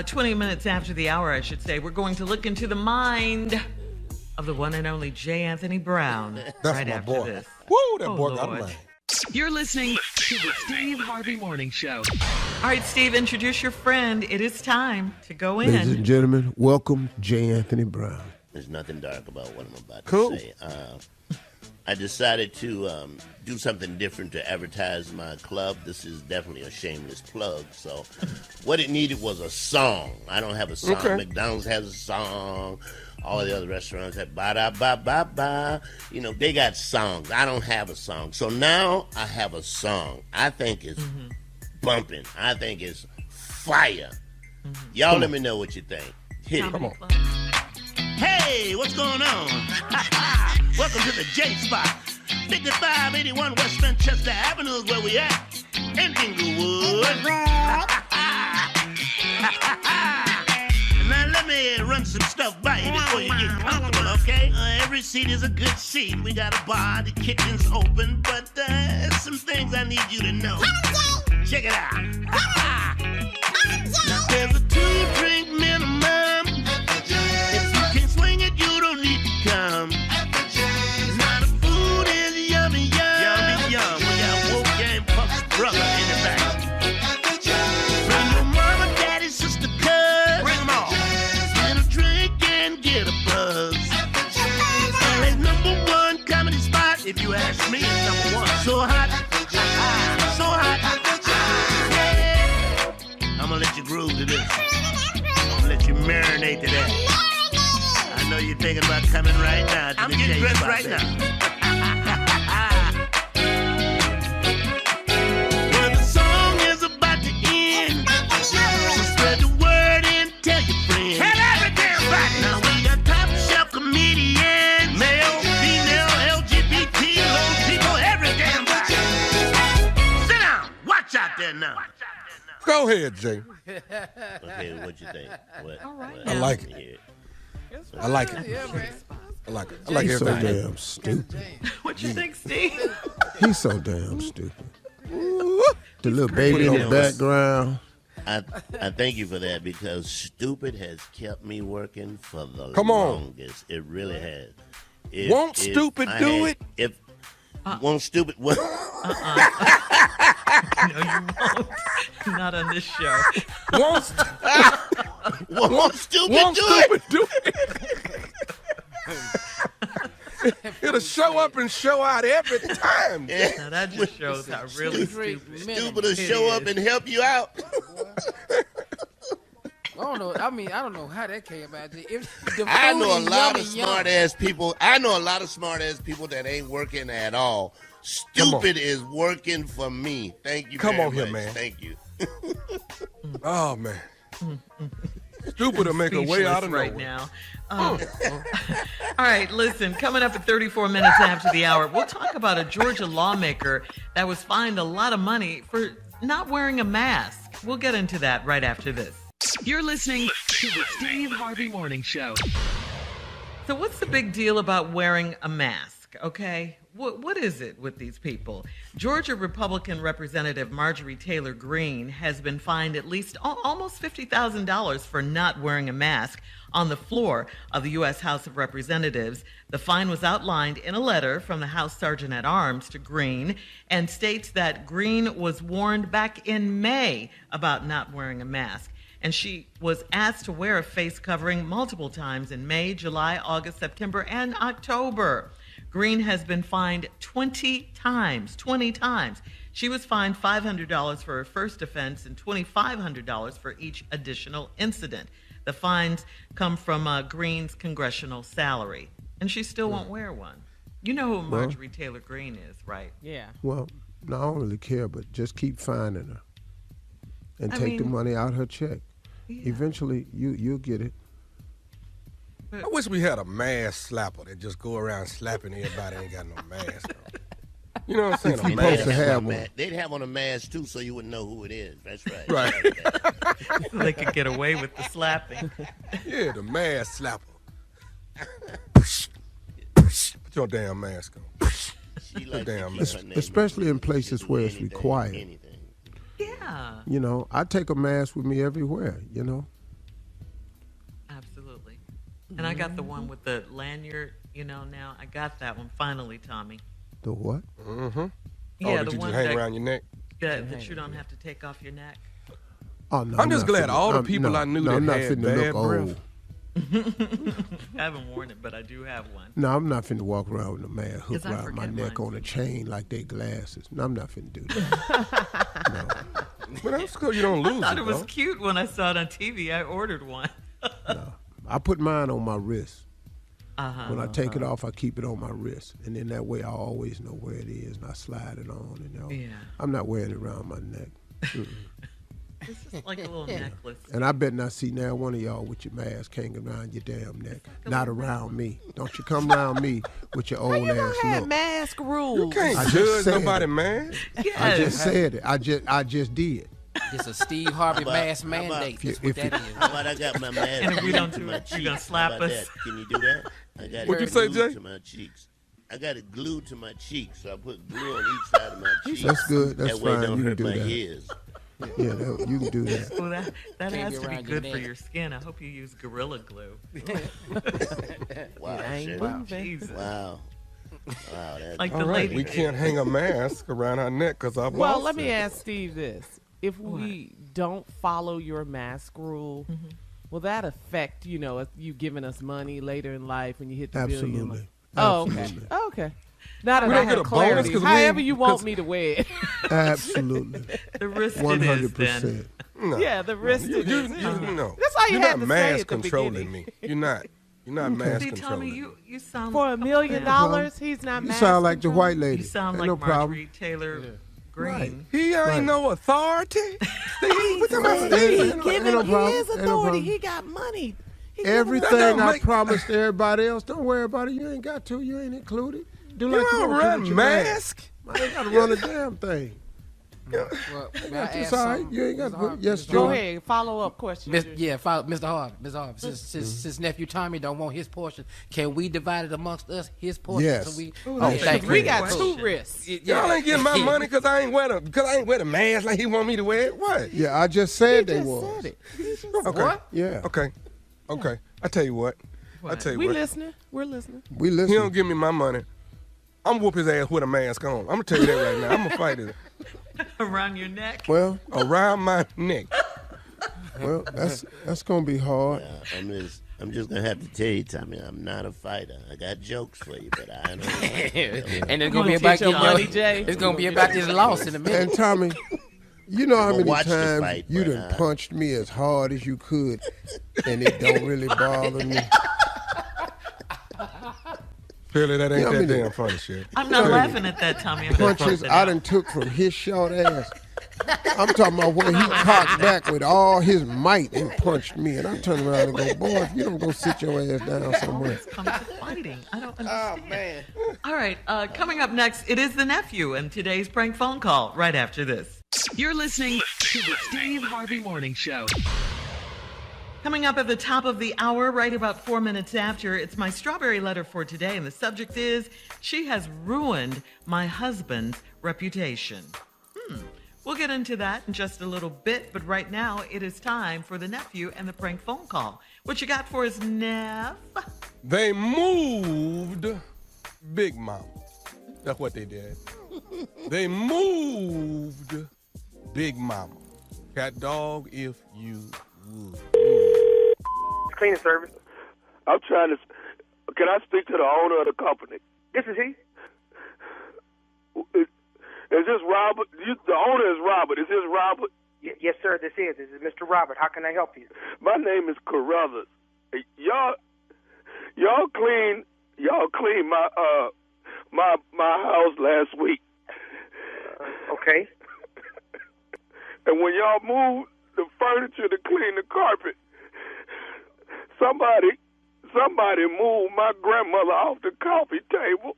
20 minutes after the hour, I should say, we're going to look into the mind of the one and only J. Anthony Brown. That's right my after boy. this. Woo, that Oh, boy got Lord. mine. You're listening to the Steve Harvey Morning Show. All right, Steve, introduce your friend. It is time to go Ladies in. and gentlemen, welcome J. Anthony Brown. There's nothing dark about what I'm about Cool. to say. I decided to do something different to advertise my club. This is definitely a shameless plug. So what it needed was a song. I don't have a song. Okay. McDonald's has a song. All the other restaurants have ba-da-ba-ba-ba. You know, they got songs. I don't have a song. So now I have a song. I think it's bumping. I think it's fire. Y'all let me know what you think. Hit it. Come on. Hey, what's going on? Welcome to the J Spot. 5581 West Manchester Avenue is where we at. In Inglewood. Now let me run some stuff by you before you get comfortable, okay? Every seat is a good seat. We got a bar, the kitchen's open, but some things I need you to know. Check it out. Now there's a 2-drink minimum. If you can swing it, you don't need to come. Now the food is yummy, yum. We got Wolfgang Puff's brother in the back. Bring your mama, daddy, sister, cuz. Bring them all. Get a drink and get a buzz. LA's #1 comedy spot. If you ask me, it's #1. So hot. So hot. Yeah. I'm gonna let you groove to this. I'm gonna let you marinate to that. I know you're thinking about coming right now. I'm getting dressed right now. Well, the song is about to end. So spread the word and tell your friends. Tell every damn body. Now we got top shelf comedians, male, female, LGBT, old people, every damn body. Sit down. Watch out there now. Go ahead, Jay. Okay, what you think? All right. I like it. I like it. Yeah, man. I like it. I like He's so everything. damn stupid. What you think, Steve? He's so damn stupid. The little baby in the background. I thank you for that because stupid has kept me working for the Come on. longest. It really has. Won't stupid do it? Won't stupid? No, you won't. Not on this show. Won't stupid do it? do it? It'll show up and show out every time. Now that just shows how really stupid. Stupid will show up and help you out. I don't know. I mean, I don't know how that came about. If the I food know a is lot yummy, of smart ass people. I know a lot of smart ass people that ain't working at all. Stupid is working for me. Thank you. Come very on here, much. man. Thank you. Oh man. Stupid will make a way out of right nowhere. now. All right, listen, coming up at 34 minutes after the hour, we'll talk about a Georgia lawmaker that was fined a lot of money for not wearing a mask. We'll get into that right after this. You're listening to the Steve Harvey Morning Show. So what's the big deal about wearing a mask, okay? What is it with these people? Georgia Republican Representative Marjorie Taylor Greene has been fined at least almost $50,000 for not wearing a mask on the floor of the U.S. House of Representatives. The fine was outlined in a letter from the House Sergeant at Arms to Greene and states that Greene was warned back in May about not wearing a mask. And she was asked to wear a face covering multiple times in May, July, August, September, and October. Greene has been fined 20 times. She was fined $500 for her first offense and $2,500 for each additional incident. The fines come from Greene's congressional salary, and she still won't wear one. You know who Marjorie Taylor Greene is, right? Yeah. Well, no, I don't really care, but just keep finding her and take the money out her check. Yeah. Eventually, you'll get it. I wish we had a mask slapper that just go around slapping everybody ain't got no mask on. You know what I'm saying? You're supposed to have one. They'd have on a mask too, so you wouldn't know who it is. That's right. Right. So they could get away with the slapping. Yeah, the mask slapper. Put your damn mask on. She likes Damn, to keep her name Especially in anonymous. places She'll do where it's anything, required. anything. Yeah, You know, I take a mask with me everywhere, you know. absolutely. And I got the one with the lanyard, now. I got that one finally, Tommy. The what? Mm-hmm. Yeah, Oh, the did you one just hang around your neck? that you don't have to take off your neck. Oh, no, I'm just not glad finna- all the I'm- people no, I knew no, that I'm not had finna bad look breath. old. I haven't worn it, but I do have one. No, I'm not finna walk around with a mask hooked 'Cause I around my forget neck mine. on a chain like they glasses. No, I'm not finna do that. No. But that's cool. You don't lose I thought it, it was though. cute when I saw it on TV. I ordered one. I put mine on my wrist. Uh-huh. When I take it off, I keep it on my wrist. And then that way I always know where it is, and I slide it on. And Yeah. I'm not wearing it around my neck. This is like a little necklace. And I bet not see now one of y'all with your mask hanging around your damn neck. Not around me. Don't you come around me with your old ass Had look. mask rules. You can't I just judge said nobody, it. man. I just said it. I just did. It's a Steve Harvey mask how about- mandate. That's if what you- that is. How about I got my mask And if we glued don't to do my it, you're cheeks? gonna slap How about us. that? Can you do that? I got What'd you it say, glued Jay? to my cheeks. I got it glued to my cheeks, so I put glue on each side of my cheeks. That's good. That's that way fine. it don't You can hurt do my that. ears. Yeah, you can do that. Well, that Can't has be to be around your good for neck. your skin. I hope you use Gorilla Glue. Wow, ain't shit. moving. Jesus. Wow. Wow, that's Like All the right, lady we did. can't hang a mask around our neck because our Well, boss let me said ask Steve this. If we don't follow your mask rule, will that affect, if you giving us money later in life when you hit the billion? Absolutely. Oh, okay. Absolutely. Okay. Now that We I don't get have a bonus clarity, 'cause we however ain't- you want 'cause- me to wear it. Absolutely. The risk it is 100%. then. No. Yeah, the risk You, it is. no. That's all you You're had not to say mask at the controlling beginning. me. You're not. You're not mask See, controlling Tommy, me. you sound For $1 million, he's not You mask sound like the control? white lady. You sound Ain't like no problem. Marjorie Taylor Greene. Right. He ain't Right. no authority. Steve, what the Right. Steve? Ain't He no giving problem. his Ain't no authority. problem. He got money. He giving Everything don't I make- promised everybody else, don't worry about it. You ain't got to. You ain't included. Do You like you don't want to run with your mask. I ain't got to run a damn thing. Well, may I It's ask all right. something, You ain't got Mr. to. Harvey? Yes, Mr. Go Joe. ahead. Follow up question. Mr. Harvey. Mr. Harvey. Since nephew Tommy don't want his portion, can we divide it amongst us? His portion. Yes. So we, Yes. thank We you. got Question. two risks. Y'all ain't getting my money because I ain't wear the mask like he want me to wear it. What? Yeah, I just said they just was. said it. Okay. What? Yeah. Okay. I tell you what. I tell you We what. listening. We're listening. We He listen. don't give me my money. I'm whoop his ass with a mask on. I'm gonna tell you that right now. I'm gonna fight it Around your neck. Well, around my neck. that's gonna be hard. I'm just gonna have to tell you, Tommy, I'm not a fighter. I got jokes for you, but I don't. And it's Come gonna be on, about teach your getting money, Jay. It's gonna be about this loss in a minute. And Tommy, you know how I'ma many watch the times fight, you but, done punched me as hard as you could, and it don't really bother me. Philly, that ain't Yeah, I that mean, damn funny shit. I'm not laughing at that, Tommy. I'm just Punches pointing it I out. done took from his short ass. I'm talking about when he cocked back with all his might and punched me, and I turned around and go, boy, if you don't go sit your ass down somewhere. Comes to fighting. I don't understand. Oh man. All right, coming up next, it is the nephew and today's prank phone call right after this. You're listening to the Steve Harvey Morning Show. Coming up at the top of the hour, right about 4 minutes after, it's my strawberry letter for today, and the subject is, she has ruined my husband's reputation. We'll get into that in just a little bit, but right now it is time for the nephew and the prank phone call. What you got for us, Neff? They moved Big Mama. That's what they did. They moved Big Mama. Cat dog, if you would. Cleaning service. I'm trying to. Can I speak to the owner of the company? This is he. Is this Robert? The owner is Robert. Is this Robert? Yes, sir. This is Mr. Robert. How can I help you? My name is Carruthers. Y'all clean my house last week. Okay. And when y'all moved the furniture to clean the carpet, somebody moved my grandmother off the coffee table,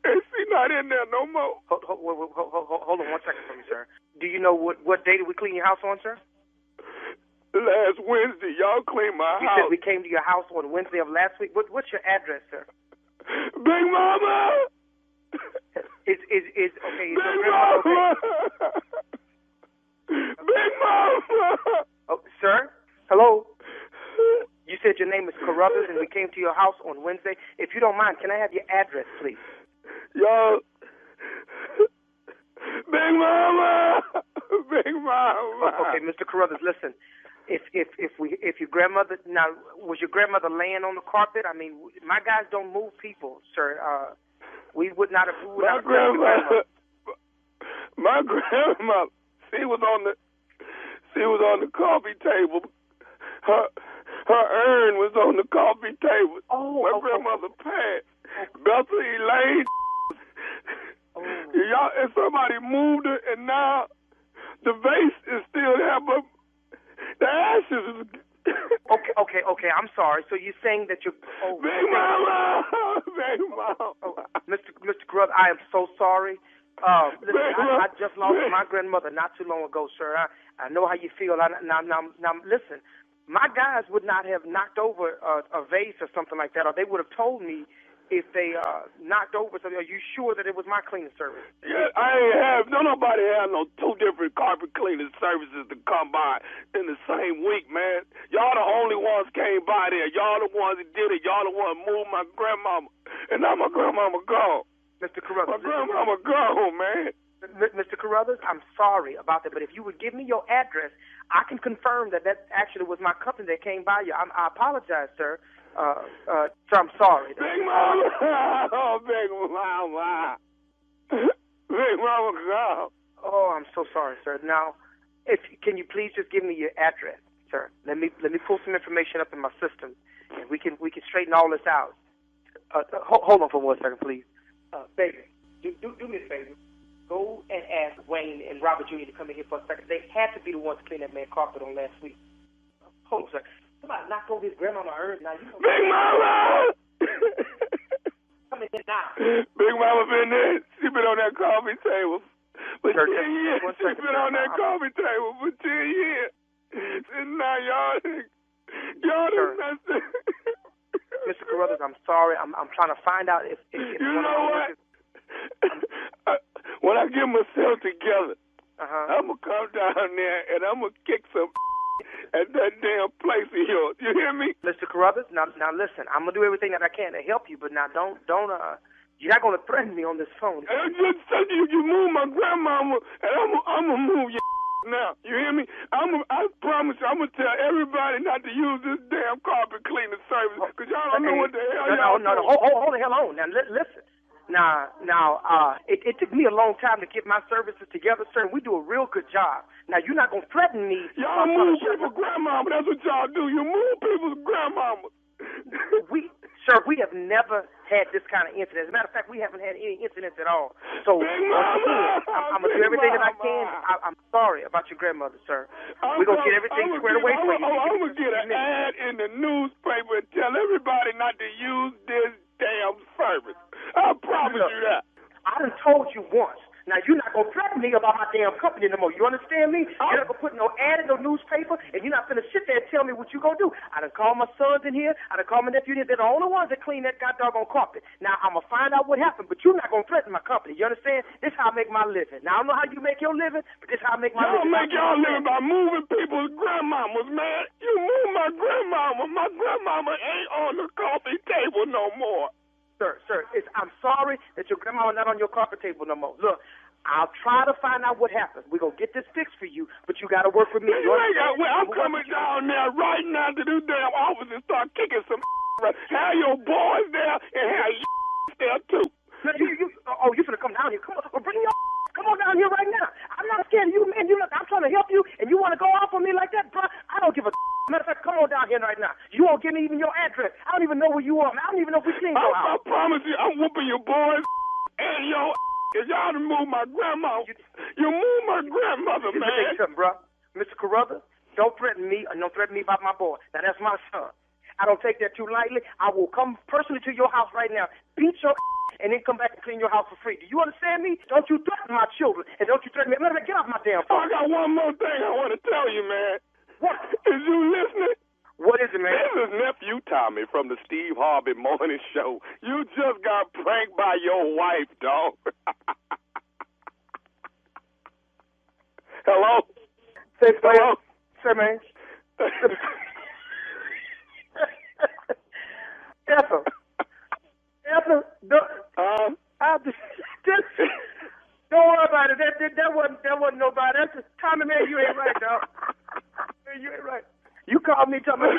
and she's not in there no more. Hold on 1 second for me, sir. Do you know what day did we clean your house on, sir? Last Wednesday, y'all cleaned my You house. said we came to your house on Wednesday of last week. What's your address, sir? Big Mama! Is okay? Is Big your grandmother Mama! okay? Big Mama! Oh, sir? Hello? You said your name is Carruthers and we came to your house on Wednesday. If you don't mind, can I have your address, please? Y'all... Big Mama! Big Mama! Okay, Mr. Carruthers, listen. if your grandmother, now, was your grandmother laying on the carpet? I mean, my guys don't move people, sir. We would not have. My grandmother. My grandmother. She was on the coffee table. Her urn was on the coffee table. Oh, my grandmother passed. Bethel Elaine. Oh. Y'all, and somebody moved her, and now the vase is still there, but the ashes is. Okay. I'm sorry. So you're saying that you're. Big Mama. Mr. Grubb, I am so sorry. Listen, I just lost my grandmother not too long ago, sir. I know how you feel. Now, listen. My guys would not have knocked over a vase or something like that, or they would have told me if they knocked over something. Are you sure that it was my cleaning service? Yeah, I ain't have. Nobody have no two different carpet cleaning services to come by in the same week, man. Y'all the only ones came by there. Y'all the ones that did it. Y'all the ones moved my grandmama, and now my grandmama gone. Mr. Carruthers. My grandmama gone, man. Mr. Carruthers, I'm sorry about that, but if you would give me your address, I can confirm that actually was my company that came by you. I apologize, sir. Sir, I'm sorry. Big Mama. Oh, Big Mama. Big Mama gone. Oh, I'm so sorry, sir. Now, can you please just give me your address, sir? Let me pull some information up in my system, and we can straighten all this out. Hold on for 1 second, please. Baby, do me a favor. Go and ask Wayne and Robert Jr. to come in here for a second. They had to be the ones to clean that man's carpet on last week. Hold on a second. Somebody knocked over his grandma urn. Now you know. Big Mama! Come in here now. Big Mama been there. She been on that coffee table for 10 years. She been on that coffee table for 10 years. And now y'all done messed it. Mr. Carruthers, I'm sorry. I'm trying to find out if you know what? When I get myself together, I'm going to come down there and I'm going to kick some at that damn place of yours. You hear me? Mr. Carruthers, now listen, I'm going to do everything that I can to help you, but now don't you're not going to threaten me on this phone. You move my grandmama and I'm going to move your now. You hear me? I promise you, I'm going to tell everybody not to use this damn carpet cleaning service because y'all don't know what the hell y'all doing. No, hold the hell on. Now, listen. Now, it took me a long time to get my services together, sir, and we do a real good job. Now, you're not going to threaten me. Y'all move people's grandmama. That's what y'all do. You move people's grandmama. Sir, we have never had this kind of incident. As a matter of fact, we haven't had any incidents at all. So, Big Mama, I'm going to do everything that I can. I'm sorry about your grandmother, sir. We're going to get everything squared away for you. I'm going to get an ad in the newspaper and tell everybody not to use this damn service. I promise you that. I done told you once. Now, you're not going to threaten me about my damn company no more. You understand me? You're not going to put no ad in no newspaper, and you're not going to sit there and tell me what you're going to do. I done called my sons in here. I done called my nephew in here. They're the only ones that clean that goddamn carpet. Now, I'm going to find out what happened, but you're not going to threaten my company. You understand? This is how I make my living. Now, I don't know how you make your living, but this is how I make my living. Y'all make y'all living by moving people's grandmamas, man. You move my grandmama. My grandmama ain't on the coffee table no more. Sir, I'm sorry that your grandma's not on your carpet table no more. Look, I'll try to find out what happened. We're going to get this fixed for you, but you got to work with me. I'm coming down there right now to this damn office and start kicking some have your boys there and have there too. No, you finna come down here. Come on down here right now. I'm not scared of you, man. I'm trying to help you, and you want to go off on me like that, bro? I don't give a matter of fact, come on down here right now. You won't give me even your address. I don't even know where you are. I don't even know if we clean your house. I promise you, I'm whooping your boys and your if y'all done move my grandma. You move my grandmother, man. Let me tell you something, bro. Mr. Carruthers, don't threaten me and don't threaten me about my boy. Now, that's my son. I don't take that too lightly. I will come personally to your house right now, beat your and then come back and clean your house for free. Do you understand me? Don't you threaten my children, and don't you threaten me. Let me get off my damn phone. I got one more thing I want to tell you, man. What? Is you listening? What is it, man? This is nephew Tommy from the Steve Harvey Morning Show. You just got pranked by your wife, dog. Hello? Hello? Say, man. Ethel, don't worry about it. That wasn't nobody. That's just Tommy, man. You ain't right, dog. You You ain't right. You called me talking about.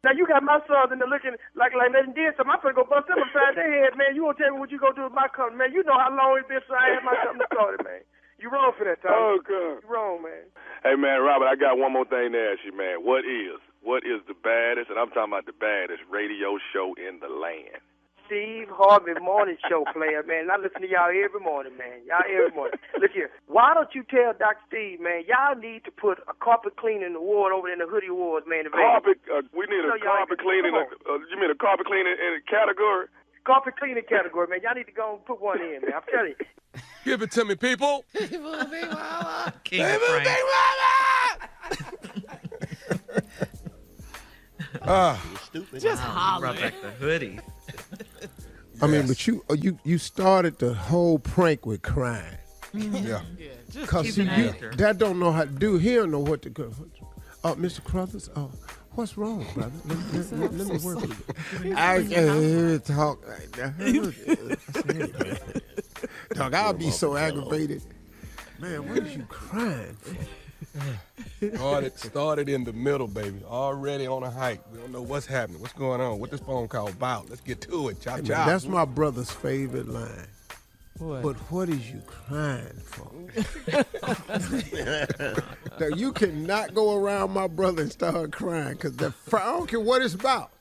Now you got my sons in there looking like they did something. I'm finna go bust them upside their head, man. You won't tell me what you gonna do with my company, man. You know how long it's been since I had my company started, man. You wrong for that, Tom. Oh, God. You wrong, man. Hey, man, Robert, I got one more thing to ask you, man. What is the baddest, and I'm talking about the baddest radio show in the land? Steve Harvey Morning Show player, man. I listen to y'all every morning, man. Y'all every morning. Look here. Why don't you tell Dr. Steve, man, y'all need to put a carpet cleaning award over in the Hoodie Awards, man. We need a carpet cleaning. You mean a carpet cleaning in a category? Carpet cleaning category, man. Y'all need to go and put one in, man. I'm telling you. Give it to me, people. King of Frank. Just holler. Brought back the hoodie. I mean, but you started the whole prank with crying. Yeah. Because He's an actor. that don't know how to do. He don't know what to go. Mr. Crothers, what's wrong, brother? Let me work with you. I can't hear talk like that. Dog, I'll be so aggravated. Man, what is you crying for? Started in the middle, baby. Already on a hike. We don't know what's happening. What's going on? What this phone call about? Let's get to it. Chop, Hey, chop. man, that's my brother's favorite line. What? But what is you crying for? Now, you cannot go around my brother and start crying because I don't care what it's about.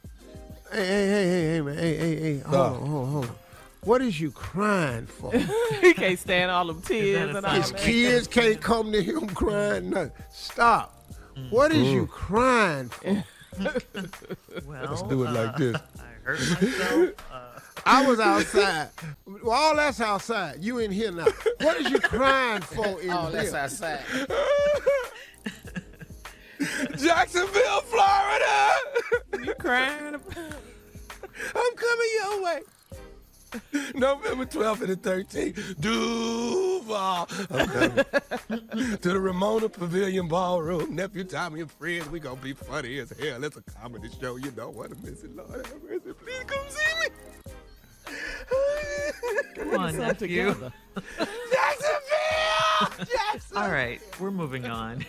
Hey, man. Hey. Hold on. What is you crying for? He can't stand all them tears and all His that. kids can't come to him crying. Nothing. Stop. What is you crying for? Well, Let's do it like this. I hurt myself. I was outside. Well, all that's outside. You in here now. What is you crying for in Oh, here? that's outside. Jacksonville, Florida. You crying? I'm coming your way. November 12th and the 13th, Duval. I'm coming to the Ramona Pavilion Ballroom. Nephew Tommy and friends, we gonna be funny as hell. It's a comedy show. You don't want to miss it. Lord have mercy. Please come see me. Come on, nephew. Jacksonville! All right, we're moving on.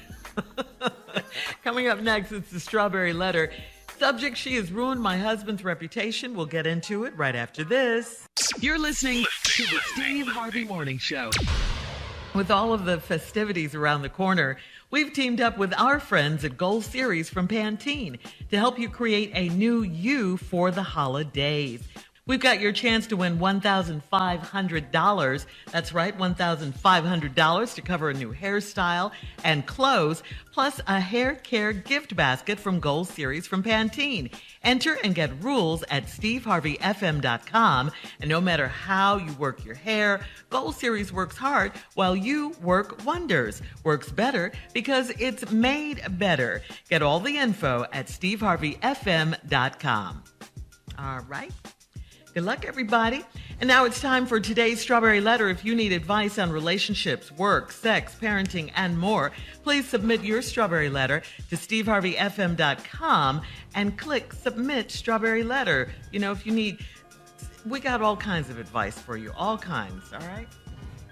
Coming up next, it's the Strawberry Letter. Subject, she has ruined my husband's reputation. We'll get into it right after this. You're listening to the Steve Harvey Morning Show. With all of the festivities around the corner, we've teamed up with our friends at Gold Series from Pantene to help you create a new you for the holidays. We've got your chance to win $1,500. That's right, $1,500 to cover a new hairstyle and clothes, plus a hair care gift basket from Gold Series from Pantene. Enter and get rules at steveharveyfm.com. And no matter how you work your hair, Gold Series works hard while you work wonders. Works better because it's made better. Get all the info at steveharveyfm.com. All right. Good luck, everybody. And now it's time for today's Strawberry Letter. If you need advice on relationships, work, sex, parenting, and more, please submit your Strawberry Letter to steveharveyfm.com and click Submit Strawberry Letter. You know, if you need, we got all kinds of advice for you, all kinds, all right?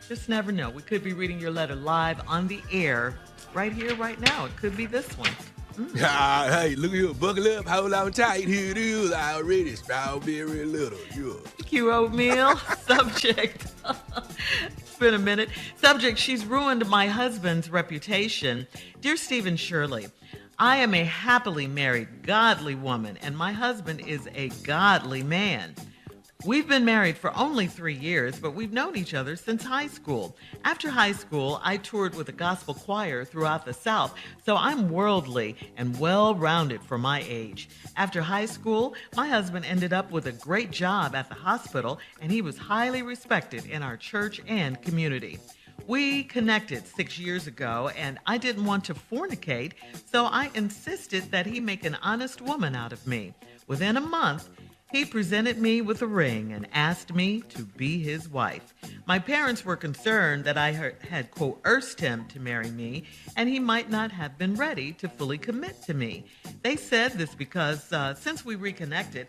Just never know. We could be reading your letter live on the air right here, right now. It could be this one. Hey, look at you. Buckle up. Hold on tight. Here it is. Already strawberry little. Yeah. Q oatmeal. Subject. It's been a minute. Subject, she's ruined my husband's reputation. Dear Stephen Shirley, I am a happily married, godly woman, and my husband is a godly man. We've been married for only 3 years, but we've known each other since high school. After high school, I toured with a gospel choir throughout the South, so I'm worldly and well-rounded for my age. After high school, my husband ended up with a great job at the hospital, and he was highly respected in our church and community. We connected 6 years ago, and I didn't want to fornicate, so I insisted that he make an honest woman out of me. Within a month, he presented me with a ring and asked me to be his wife. My parents were concerned that I had coerced him to marry me, and he might not have been ready to fully commit to me. They said this because since we reconnected,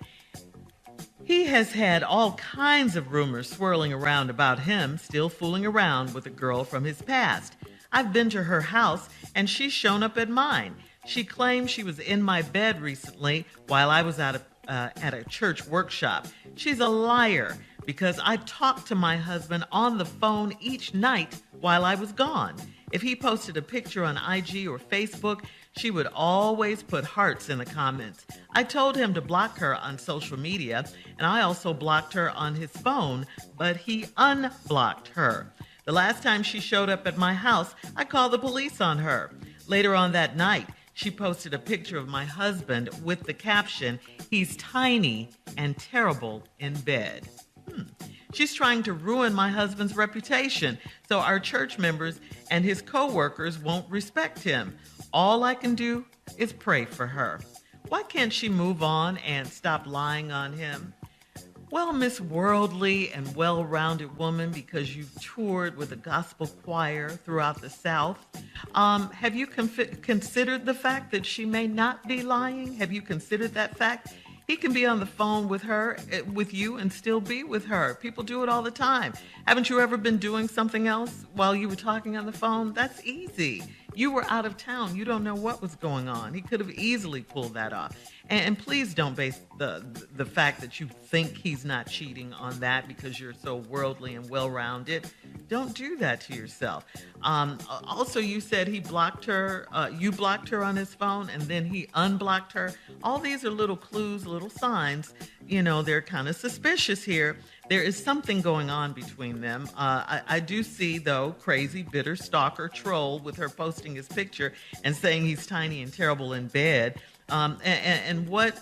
he has had all kinds of rumors swirling around about him still fooling around with a girl from his past. I've been to her house, and she's shown up at mine. She claimed she was in my bed recently while I was at a church workshop. She's a liar because I talked to my husband on the phone each night while I was gone. If he posted a picture on IG or Facebook, she would always put hearts in the comments. I told him to block her on social media, and I also blocked her on his phone, but he unblocked her. The last time she showed up at my house, I called the police on her. Later on that night, she posted a picture of my husband with the caption, "He's tiny and terrible in bed." She's trying to ruin my husband's reputation so our church members and his co-workers won't respect him. All I can do is pray for her. Why can't she move on and stop lying on him? Well, Miss Worldly and well-rounded woman, because you've toured with a gospel choir throughout the South, have you considered the fact that she may not be lying? Have you considered that fact? He can be on the phone with her, with you, and still be with her. People do it all the time. Haven't you ever been doing something else while you were talking on the phone? That's easy. You were out of town. You don't know what was going on. He could have easily pulled that off. And please don't base the fact that you think he's not cheating on that because you're so worldly and well-rounded. Don't do that to yourself. Also, you said he blocked her. You blocked her on his phone, and then he unblocked her. All these are little clues, little signs. You know, they're kind of suspicious here. There is something going on between them. I do see, though, crazy, bitter stalker troll with her posting his picture and saying he's tiny and terrible in bed. And what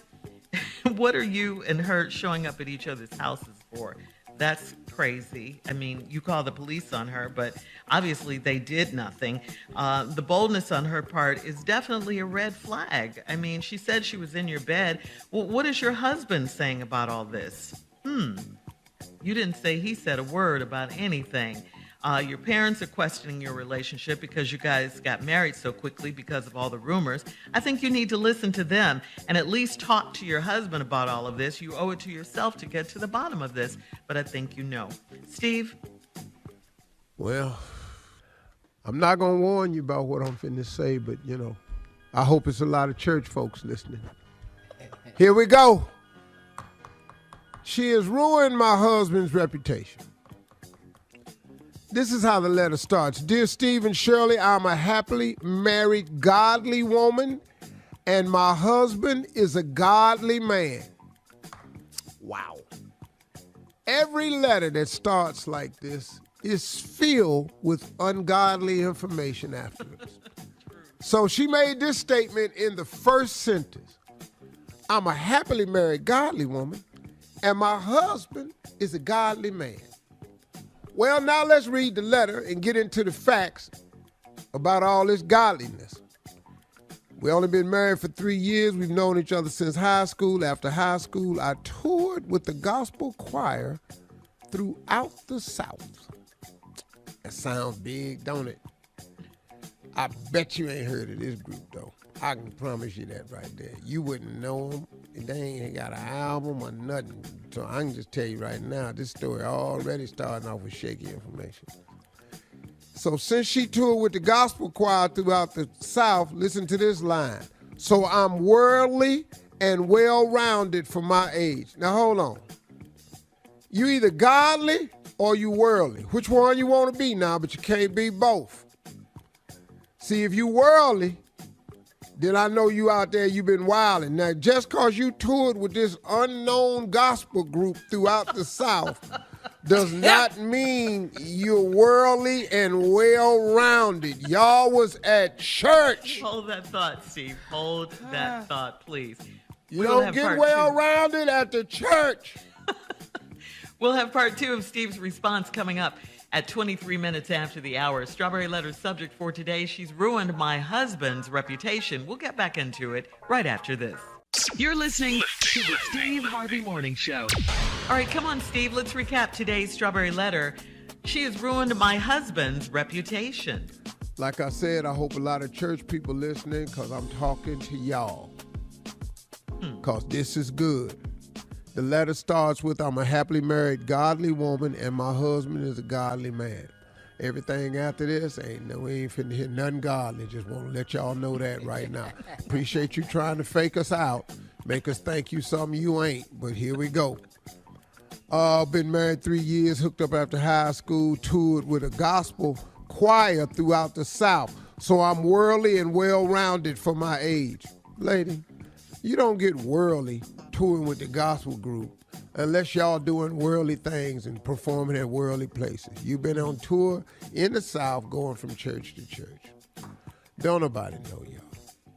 are you and her showing up at each other's houses for? That's crazy. I mean, you call the police on her, but obviously they did nothing. The boldness on her part is definitely a red flag. I mean, she said she was in your bed. Well, what is your husband saying about all this? You didn't say he said a word about anything. Your parents are questioning your relationship because you guys got married so quickly because of all the rumors. I think you need to listen to them and at least talk to your husband about all of this. You owe it to yourself to get to the bottom of this, but I think you know. Steve? Well, I'm not going to warn you about what I'm finna say, but, you know, I hope it's a lot of church folks listening. Here we go. She has ruined my husband's reputation. This is how the letter starts. Dear Steve and Shirley, I'm a happily married, godly woman, and my husband is a godly man. Wow. Every letter that starts like this is filled with ungodly information afterwards. So she made this statement in the first sentence. I'm a happily married, godly woman, and my husband is a godly man. Well, now let's read the letter and get into the facts about all this godliness. We only been married for 3 years. We've known each other since high school. After high school, I toured with the gospel choir throughout the South. That sounds big, don't it? I bet you ain't heard of this group, though. I can promise you that right there. You wouldn't know them. They ain't got an album or nothing. So I can just tell you right now, this story already starting off with shaky information. So since she toured with the gospel choir throughout the South, listen to this line. So I'm worldly and well-rounded for my age. Now hold on. You either godly or you worldly. Which one you want to be now, but you can't be both. See, if you worldly, then I know you out there, you've been wilding. Now, just because you toured with this unknown gospel group throughout the South does not mean you're worldly and well-rounded. Y'all was at church. Hold that thought, Steve. Hold that thought, please. You don't get well-rounded at the church. We'll have part 2 of Steve's response coming up at 23 minutes after the hour. Strawberry Letter's subject for today, she's ruined my husband's reputation. We'll get back into it right after this. You're listening to the Steve Harvey Morning Show. All right, come on, Steve. Let's recap today's Strawberry Letter. She has ruined my husband's reputation. Like I said, I hope a lot of church people listening because I'm talking to y'all. Because this is good. The letter starts with, I'm a happily married, godly woman, and my husband is a godly man. Everything after this, we ain't finna hear nothing godly. Just want to let y'all know that right now. Appreciate you trying to fake us out, make us think you something you ain't, but here we go. Been married 3 years, hooked up after high school, toured with a gospel choir throughout the South. So I'm worldly and well-rounded for my age. Lady, you don't get worldly touring with the gospel group unless y'all doing worldly things and performing at worldly places. You've been on tour in the South going from church to church. Don't nobody know y'all.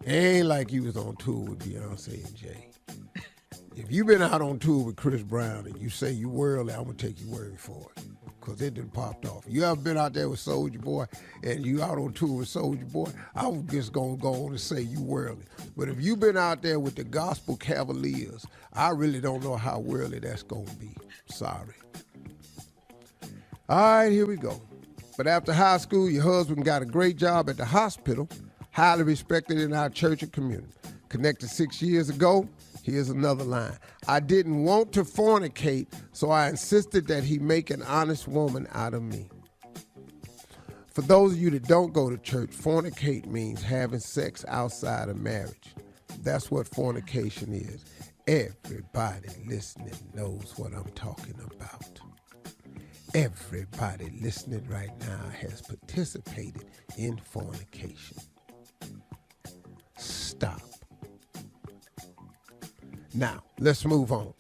It ain't like you was on tour with Beyonce and Jay. If you been out on tour with Chris Brown and you say you worldly, I'm going to take your word for it because it done popped off. You ever been out there with Soulja Boy and you out on tour with Soulja Boy, I was just going to go on and say you worldly. But if you been out there with the Gospel Cavaliers, I really don't know how worldly that's going to be. Sorry. All right, here we go. But after high school, your husband got a great job at the hospital, highly respected in our church and community. Connected 6 years ago. Here's another line. I didn't want to fornicate, so I insisted that he make an honest woman out of me. For those of you that don't go to church, fornicate means having sex outside of marriage. That's what fornication is. Everybody listening knows what I'm talking about. Everybody listening right now has participated in fornication. Stop. Now, let's move on.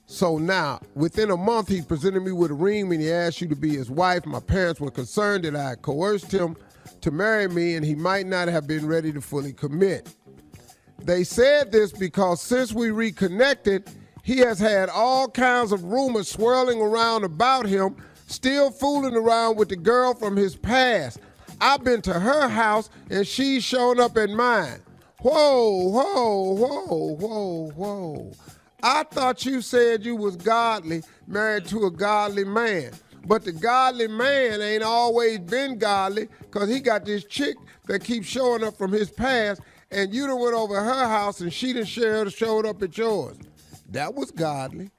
So now, within a month, he presented me with a ring when he asked you to be his wife. My parents were concerned that I had coerced him to marry me and he might not have been ready to fully commit. They said this because since we reconnected, he has had all kinds of rumors swirling around about him, still fooling around with the girl from his past. I've been to her house and she's shown up at mine. Whoa, whoa, whoa, whoa, whoa. I thought you said you was godly, married to a godly man. But the godly man ain't always been godly because he got this chick that keeps showing up from his past and you done went over her house and she done showed up at yours. That was godly.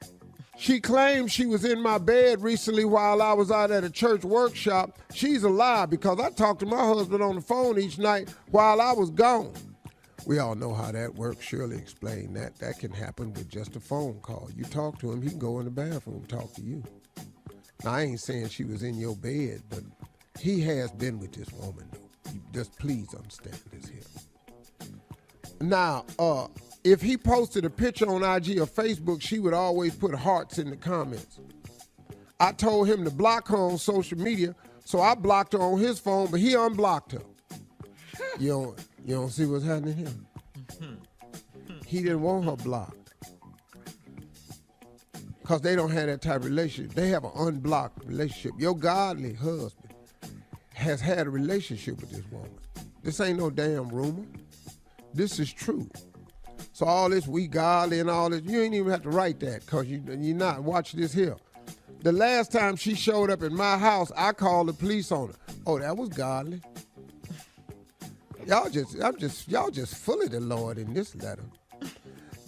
She claimed she was in my bed recently while I was out at a church workshop. She's a lie because I talked to my husband on the phone each night while I was gone. We all know how that works. Shirley explained that. That can happen with just a phone call. You talk to him, he can go in the bathroom and talk to you. Now, I ain't saying she was in your bed, but he has been with this woman, though. Just please understand this here. Now, if he posted a picture on IG or Facebook, she would always put hearts in the comments. I told him to block her on social media, so I blocked her on his phone, but he unblocked her. You don't see what's happening here? He didn't want her blocked. Because they don't have that type of relationship. They have an unblocked relationship. Your godly husband has had a relationship with this woman. This ain't no damn rumor. This is true. So all this we godly and all this, you ain't even have to write that because you're not. Watch this here. The last time she showed up at my house, I called the police on her. Oh, that was godly. Y'all just full of the Lord in this letter.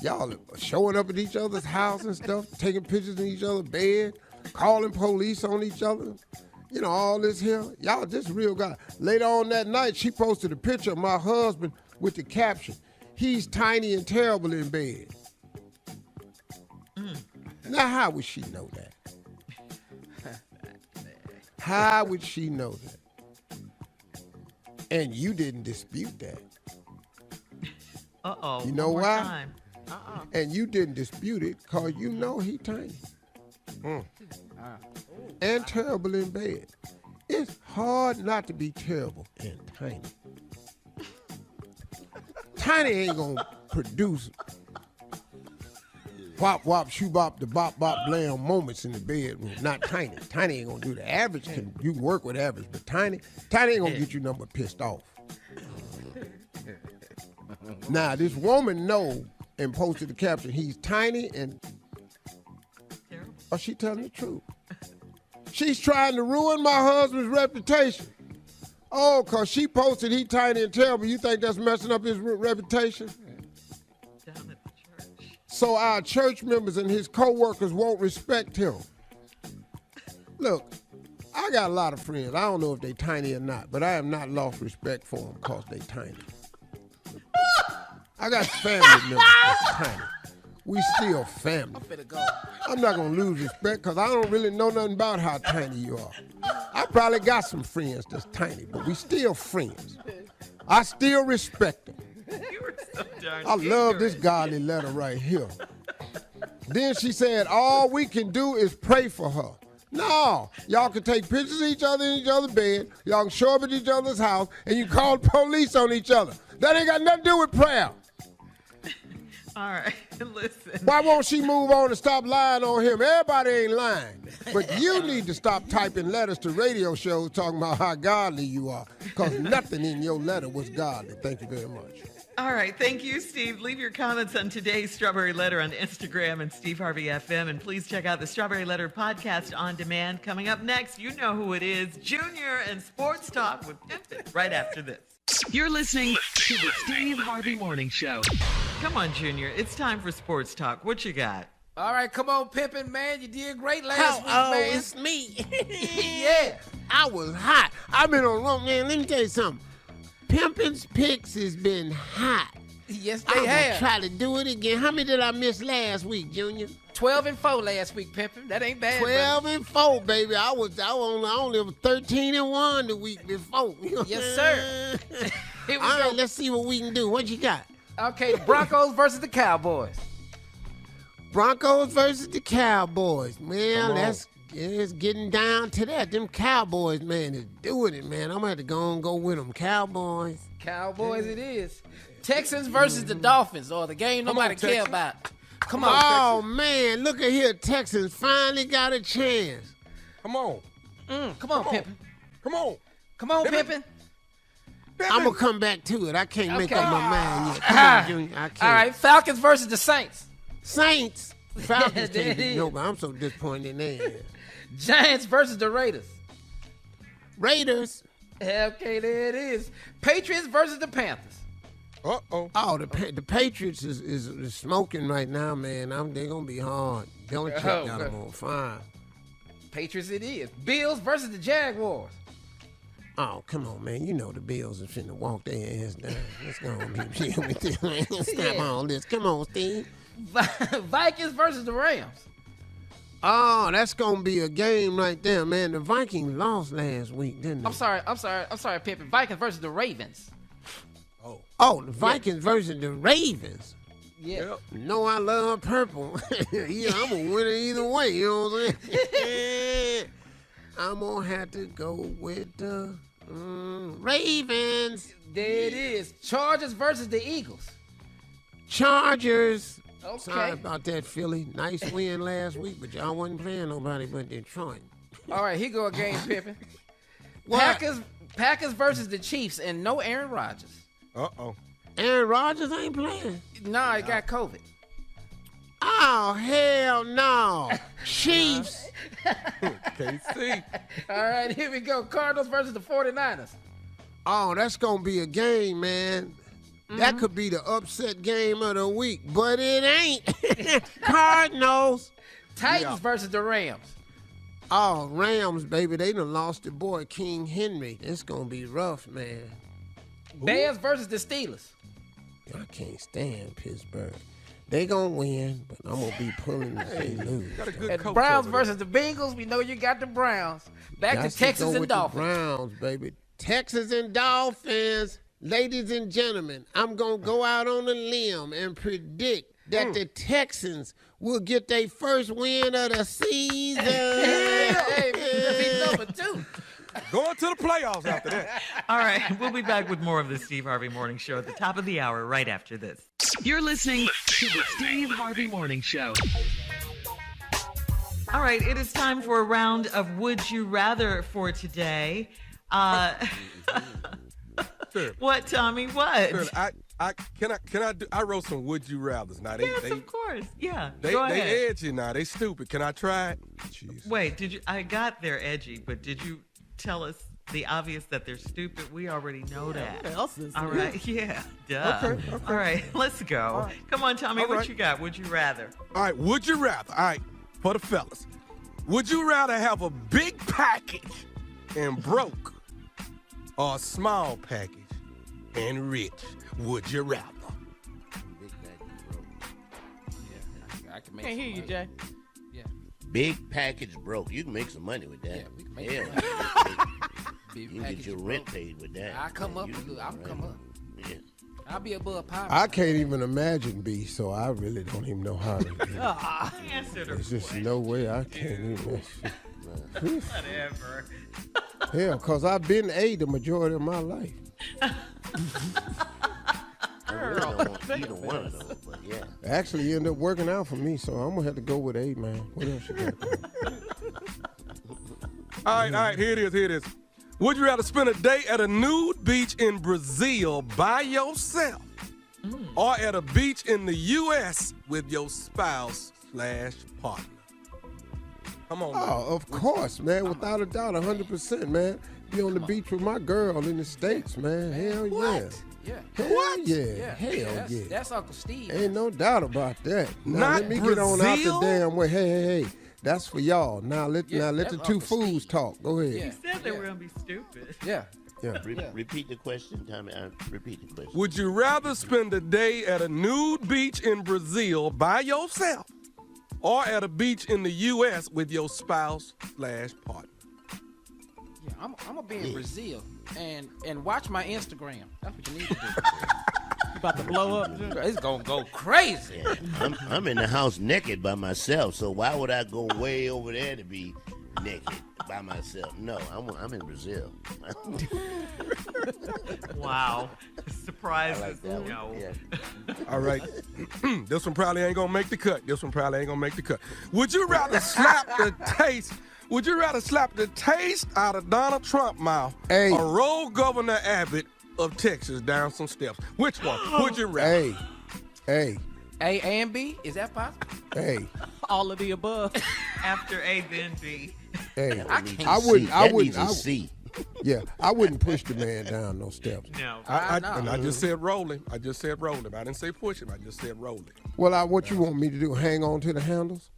Y'all showing up at each other's house and stuff, taking pictures in each other's bed, calling police on each other. You know, all this here. Y'all just real God. Later on that night, she posted a picture of my husband with the caption, "He's tiny and terrible in bed." Now, how would she know that? How would she know that? And you didn't dispute that. Uh-oh. You know why? Time. And you didn't dispute it because you know he tiny. And terrible in bed. It's hard not to be terrible and tiny. Tiny ain't gonna produce whop, whop, shoo, bop, the bop, bop, blam moments in the bedroom. Not Tiny. Tiny ain't gonna do the average. You can work with average, but Tiny ain't gonna get you number pissed off. Now, this woman know and posted the caption, "He's tiny and..." Or she telling the truth? She's trying to ruin my husband's reputation. Oh, because she posted he tiny and terrible. You think that's messing up his reputation? Down at the church. So our church members and his co-workers won't respect him. Look, I got a lot of friends. I don't know if they tiny or not, but I have not lost respect for them because they tiny. I got family members that's tiny. We still family. I'm finna go. I'm not going to lose respect because I don't really know nothing about how tiny you are. I probably got some friends that's tiny, but we still friends. I still respect them. You were so darn I love this godly letter right here. Then she said, all we can do is pray for her. No, y'all can take pictures of each other in each other's bed. Y'all can show up at each other's house, and you call the police on each other. That ain't got nothing to do with prayer. All right, listen. Why won't she move on and stop lying on him? Everybody ain't lying. But you need to stop typing letters to radio shows talking about how godly you are, because nothing in your letter was godly. Thank you very much. All right, thank you, Steve. Leave your comments on today's Strawberry Letter on Instagram and Steve Harvey FM. And please check out the Strawberry Letter podcast on demand. Coming up next, you know who it is, Junior and Sports Talk with Pimpin' right after this. You're listening to the Steve Harvey Morning Show. Come on, Junior. It's time for Sports Talk. What you got? All right, come on, Pimpin', man. You did great last week, man. It's me. Yeah. I was hot. I've been on long, man. Let me tell you something. Pimpin's Picks has been hot. Yes, I'm they gonna have. try to do it again. How many did I miss last week, Junior? 12-4 last week, Pimpin'. That ain't bad. 12-4, baby. I only was 13-1 the week before. Yes, sir. Here we All go. right, let's see what we can do. What you got? Okay, the Broncos versus the Cowboys. Broncos versus the Cowboys. Man, it's getting down to that. Them Cowboys, man, is doing it, man. I'm going to have to go with them. Cowboys. Cowboys it is. Texans versus the Dolphins, or the game nobody care about. Come on, Oh, man, look at here. Texans finally got a chance. Come on. Come on, Pimpin'. Come on. Come on, Pimpin'. I'm going to come back to it. I can't make Okay. up my mind yet. Come on, Junior. I can't. All right, Falcons versus the Saints. Saints. Falcons There can't it be is. nobody. I'm so disappointed in them. Giants versus the Raiders. Raiders. Okay, there it is. Patriots versus the Panthers. Uh-oh. Oh, the Patriots is smoking right now, man. They're going to be hard. Belichick got them on fire. Patriots it is. Bills versus the Jaguars. Oh, come on, man. You know the Bills are finna walk their ass down. Let's go on, be chill with this, man. Stop all this. Come on, Steve. Vikings versus the Rams. Oh, that's going to be a game right there, man. The Vikings lost last week, didn't they? I'm sorry, Pimpin'. Vikings versus the Ravens. Oh, the Vikings versus the Ravens. Yeah. No, I love purple. Yeah, I'm a winner either way, you know what I'm saying? I'm going to have to go with the Ravens. There it is. Chargers versus the Eagles. Chargers. Okay. Sorry about that, Philly. Nice win last week, but y'all wasn't playing nobody but Detroit. All right, here go a game, Pimpin'. What? Packers versus the Chiefs, and no Aaron Rodgers. Uh-oh. Aaron Rodgers ain't playing. Nah, he got COVID. Oh, hell no. Chiefs. KC. All right, here we go. Cardinals versus the 49ers. Oh, that's going to be a game, man. That could be the upset game of the week, but it ain't. Cardinals. Titans versus the Rams. Oh, Rams, baby. They done lost their boy, King Henry. It's going to be rough, man. Bears versus the Steelers. I can't stand Pittsburgh. They going to win, but I'm going to be pulling if they lose. Got a good And coach Browns over there. versus the Bengals. We know you got the Browns. Back Got to Texas go and with Dolphins. The Browns, baby. Texas and Dolphins. Ladies and gentlemen, I'm going to go out on a limb and predict that the Texans will get their first win of the season. Hey, be number 2. Going to the playoffs after that. All right, we'll be back with more of the Steve Harvey Morning Show at the top of the hour right after this. You're listening to the Steve Harvey Morning Show. All right, it is time for a round of Would You Rather for today. Sure. What, Tommy? What? Sure, I wrote some Would You Rathers. Now Yes, of course. Yeah. They Go ahead. edgy now. They stupid. Can I try it? Jeez. Wait, did you? I got they're edgy, but did you tell us the obvious that they're stupid? We already know that. What else is All there? right. Yeah. Duh. Okay. All right. Let's go. Come on, Tommy. All what right. you got? Would you rather? All right, would you rather? All right, for the fellas. Would you rather have a big package and broke, or a small package and rich? Would you rather? Big package broke. Yeah, I can make Can't some hear you, money. Jay. Yeah, Big package broke. You can make some money with that. yeah, we can make Hell, some money. Big you can package get your broke. rent paid with that. I'll come up. You- I'll come up. Yeah. I'll be above poverty. I can't even imagine B, so I really don't even know how to do it. Answer the There's just question. no way I can't even. Whatever. Hell, because I've been A the majority of my life. I really don't want either one of those, but yeah. Actually, you end up working out for me, so I'm going to have to go with A, man. What else you got? All right, here it is. Would you rather spend a day at a nude beach in Brazil by yourself or at a beach in the U.S. with your spouse/partner? Come on, man. Oh, of course, man. Without a doubt, 100%, man. Be on the beach with my girl in the States, man. Hell yeah. Yeah. Hell yeah. Yeah. Hell that's, yeah. That's Uncle Steve. Ain't no doubt about that. Now, Not let me get on out the Brazil? damn way. Hey. That's for y'all. Now let Yeah, the that's two Uncle fools Steve. talk. Go ahead. Yeah. Said they were gonna be stupid. Yeah. Yeah. Repeat the question, Tommy. Repeat the question. Would you rather spend a day at a nude beach in Brazil by yourself or at a beach in the U.S. with your spouse/partner? Yeah, I'm gonna be in Brazil and watch my Instagram. That's what you need to do. You about to blow up? It's gonna go crazy. Yeah, I'm in the house naked by myself, so why would I go way over there to be naked by myself? No, I'm in Brazil. Wow. Surprises. I like that one. No. Yeah. All right. This one probably ain't gonna make the cut. Would you rather slap the taste? Would you rather slap the taste out of Donald Trump's mouth Hey. or roll Governor Abbott of Texas down some steps? Which one would you rather? Hey. A and B, is that possible? Hey. All of the above. After A, then B. Hey. I can't I wouldn't. I That wouldn't. needs a C. Yeah. I wouldn't push the man down no steps. No. And I just said roll him. I just said roll him. I didn't say push him. I just said roll him. Well, what you want me to do? Hang on to the handles?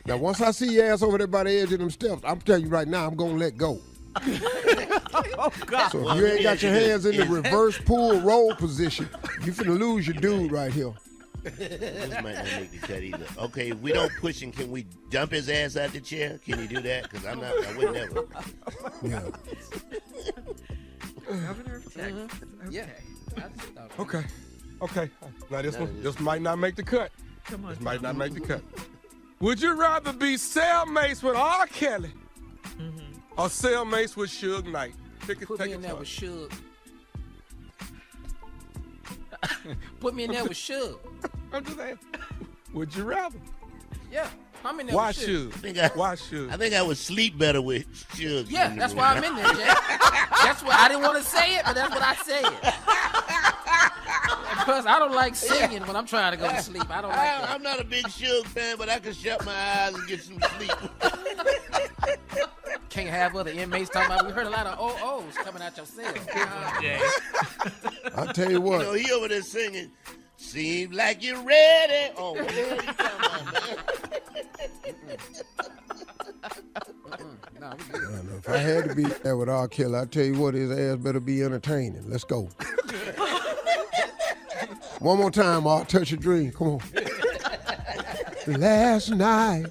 Now, once I see your ass over there by the edge of them steps, I'm telling you right now, I'm gonna let go. Oh, God. So if you ain't got your hands in the reverse pull roll position, you finna lose your dude right here. This might not make the cut either. Okay, if we don't push him, can we dump his ass out the chair? Can you do that? Because I would never. Yeah. Governor of Texas. Yeah. Okay. I just thought Okay. Now this might not make the cut. Come on. This might not make the cut. Would you rather be cellmates with R. Kelly or cellmates with Suge Knight? Put me in there with Suge. Put me in there with Suge. I'm just saying. Would you rather? Yeah. I'm in there Why with Suge. Suge? Why Suge? I think I would sleep better with Suge. Yeah, that's why I'm in there, Jack. That's what I didn't want to say it, but that's what I said. Plus, I don't like singing when I'm trying to go to sleep. I don't like that. I'm not a big Suge fan, but I can shut my eyes and get some sleep. Can't have other inmates talking about. We heard a lot of OOs coming out your cell. Jay. I'll tell you what. You know, he over there singing, seems like you're ready. Oh, what the hell you talking about, man? No, we good. If I had to be there with R. Kelly, I tell you what, his ass better be entertaining. Let's go. One more time, R. Touch a dream. Come on. Last night,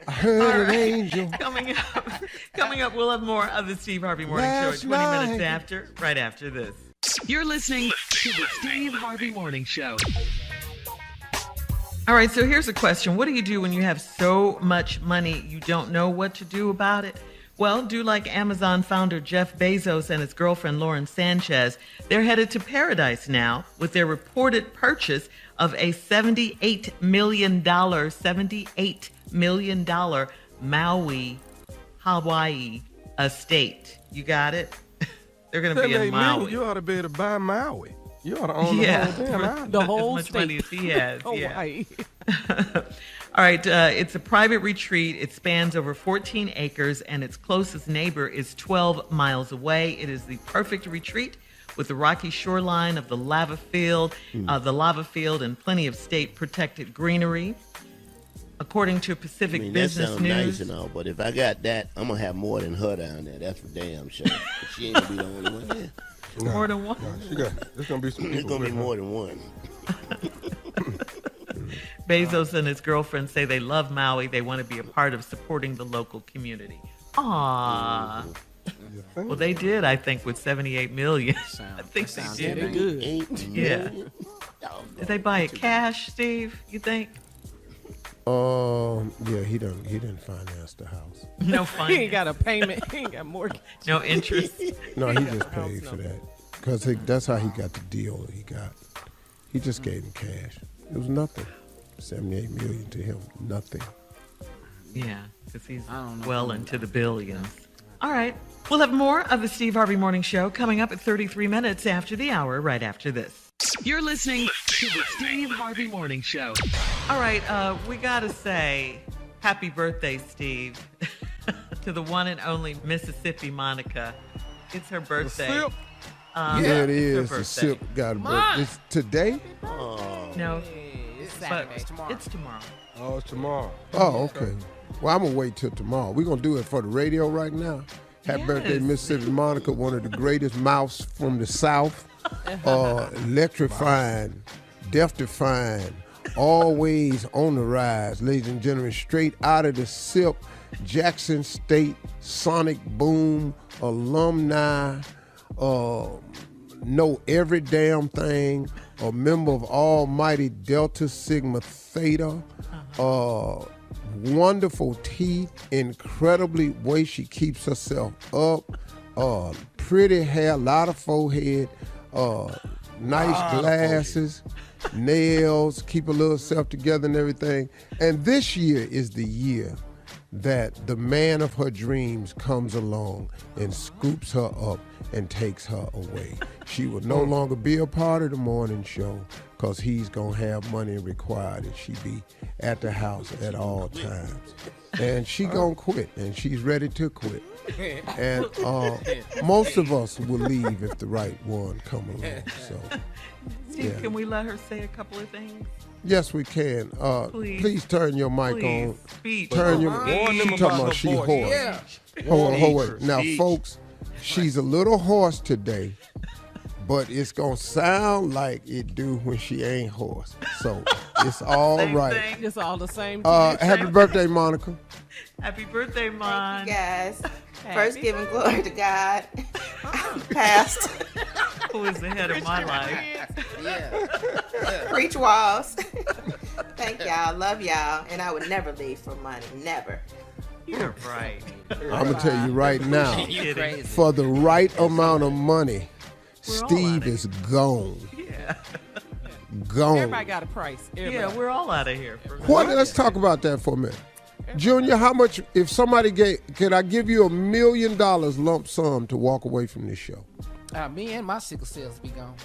I heard an angel. Coming up, we'll have more of the Steve Harvey Morning Show at 20 minutes after, right after this. You're listening to the Steve Harvey Morning Show. All right, so here's a question. What do you do when you have so much money you don't know what to do about it? Well, do like Amazon founder Jeff Bezos and his girlfriend Lauren Sanchez. They're headed to paradise now with their reported purchase of a $78 million Maui, Hawaii estate. You got it? They're going to be in Maui. You ought to be able to buy Maui. You ought to own the whole damn island. The whole as much state. money as he has. Hawaii. All right, it's a private retreat. It spans over 14 acres, and its closest neighbor is 12 miles away. It is the perfect retreat with the rocky shoreline of the lava field and plenty of state-protected greenery. According to Pacific that Business sounds News. nice and all, but if I got that, I'm gonna have more than her down there. That's for damn sure. But she ain't gonna be the only one there. More than one. There's gonna be some people. There's gonna be more than one. Bezos and his girlfriend say they love Maui. They want to be a part of supporting the local community. Aww. Well, they did, I think, with $78 million. I think they did. Good. Yeah. Did they buy it cash, Steve? You think? Yeah, he didn't finance the house. No He finance. ain't got a payment. He ain't got mortgage. No interest. No, he just paid for that because that's how he got the deal he got. He just gave him cash. It was nothing. $78 million to him, nothing. Yeah, because he's well into the billions. All right. We'll have more of the Steve Harvey Morning Show coming up at 33 minutes after the hour, right after this. You're listening to the Steve Harvey Morning Show. All right, we got to say happy birthday, Steve, to the one and only Mississippi Monica. It's her birthday. Sip. Yeah, It it's is. her The birthday. Sip got a birthday. It's today? No, It's but Saturday. Tomorrow. it's tomorrow. Oh, it's tomorrow. Oh, okay. Well, I'm going to wait till tomorrow. We're going to do it for the radio right now. Happy birthday, Mississippi Monica, one of the greatest mouths from the South. Electrifying, death-defying, always on the rise, ladies and gentlemen, straight out of the SIP, Jackson State Sonic Boom alumni, know every damn thing, a member of Almighty Delta Sigma Theta, wonderful teeth, incredibly way she keeps herself up, pretty hair, a lot of forehead, nice glasses, nails, keep a little self together and everything. And this year is the year that the man of her dreams comes along and scoops her up and takes her away. She will no longer be a part of the morning show because he's going to have money required and she be at the house at all times. And she going to quit, and she's ready to quit. And most of us will leave if the right one come along. So, Steve, can we let her say a couple of things? yes, we can. Please turn your mic on. Speech. Turn your. Warn them She about talking her about she voice. hoarse. Yeah. Hold on, wait. Speech. Now, folks, she's a little hoarse today, but it's gonna sound like it do when she ain't hoarse. So it's all Same right. thing. It's all the same. Happy birthday, Monica. Happy birthday, Mon. Thank you guys. First, giving glory to God. Past. Who is the head of my life? Yeah. Preach walls. Thank y'all. Love y'all. And I would never leave for money. Never. You're right. I'm gonna tell you right now, You crazy. for the right amount of money, We're all Steve out of is gone. Yeah. Gone. Everybody got a price. Everybody. Yeah, we're all out of here. What? Let's talk about that for a minute. Junior, how much, if somebody can I give you $1 million lump sum to walk away from this show? Me and my sickle cells be gone.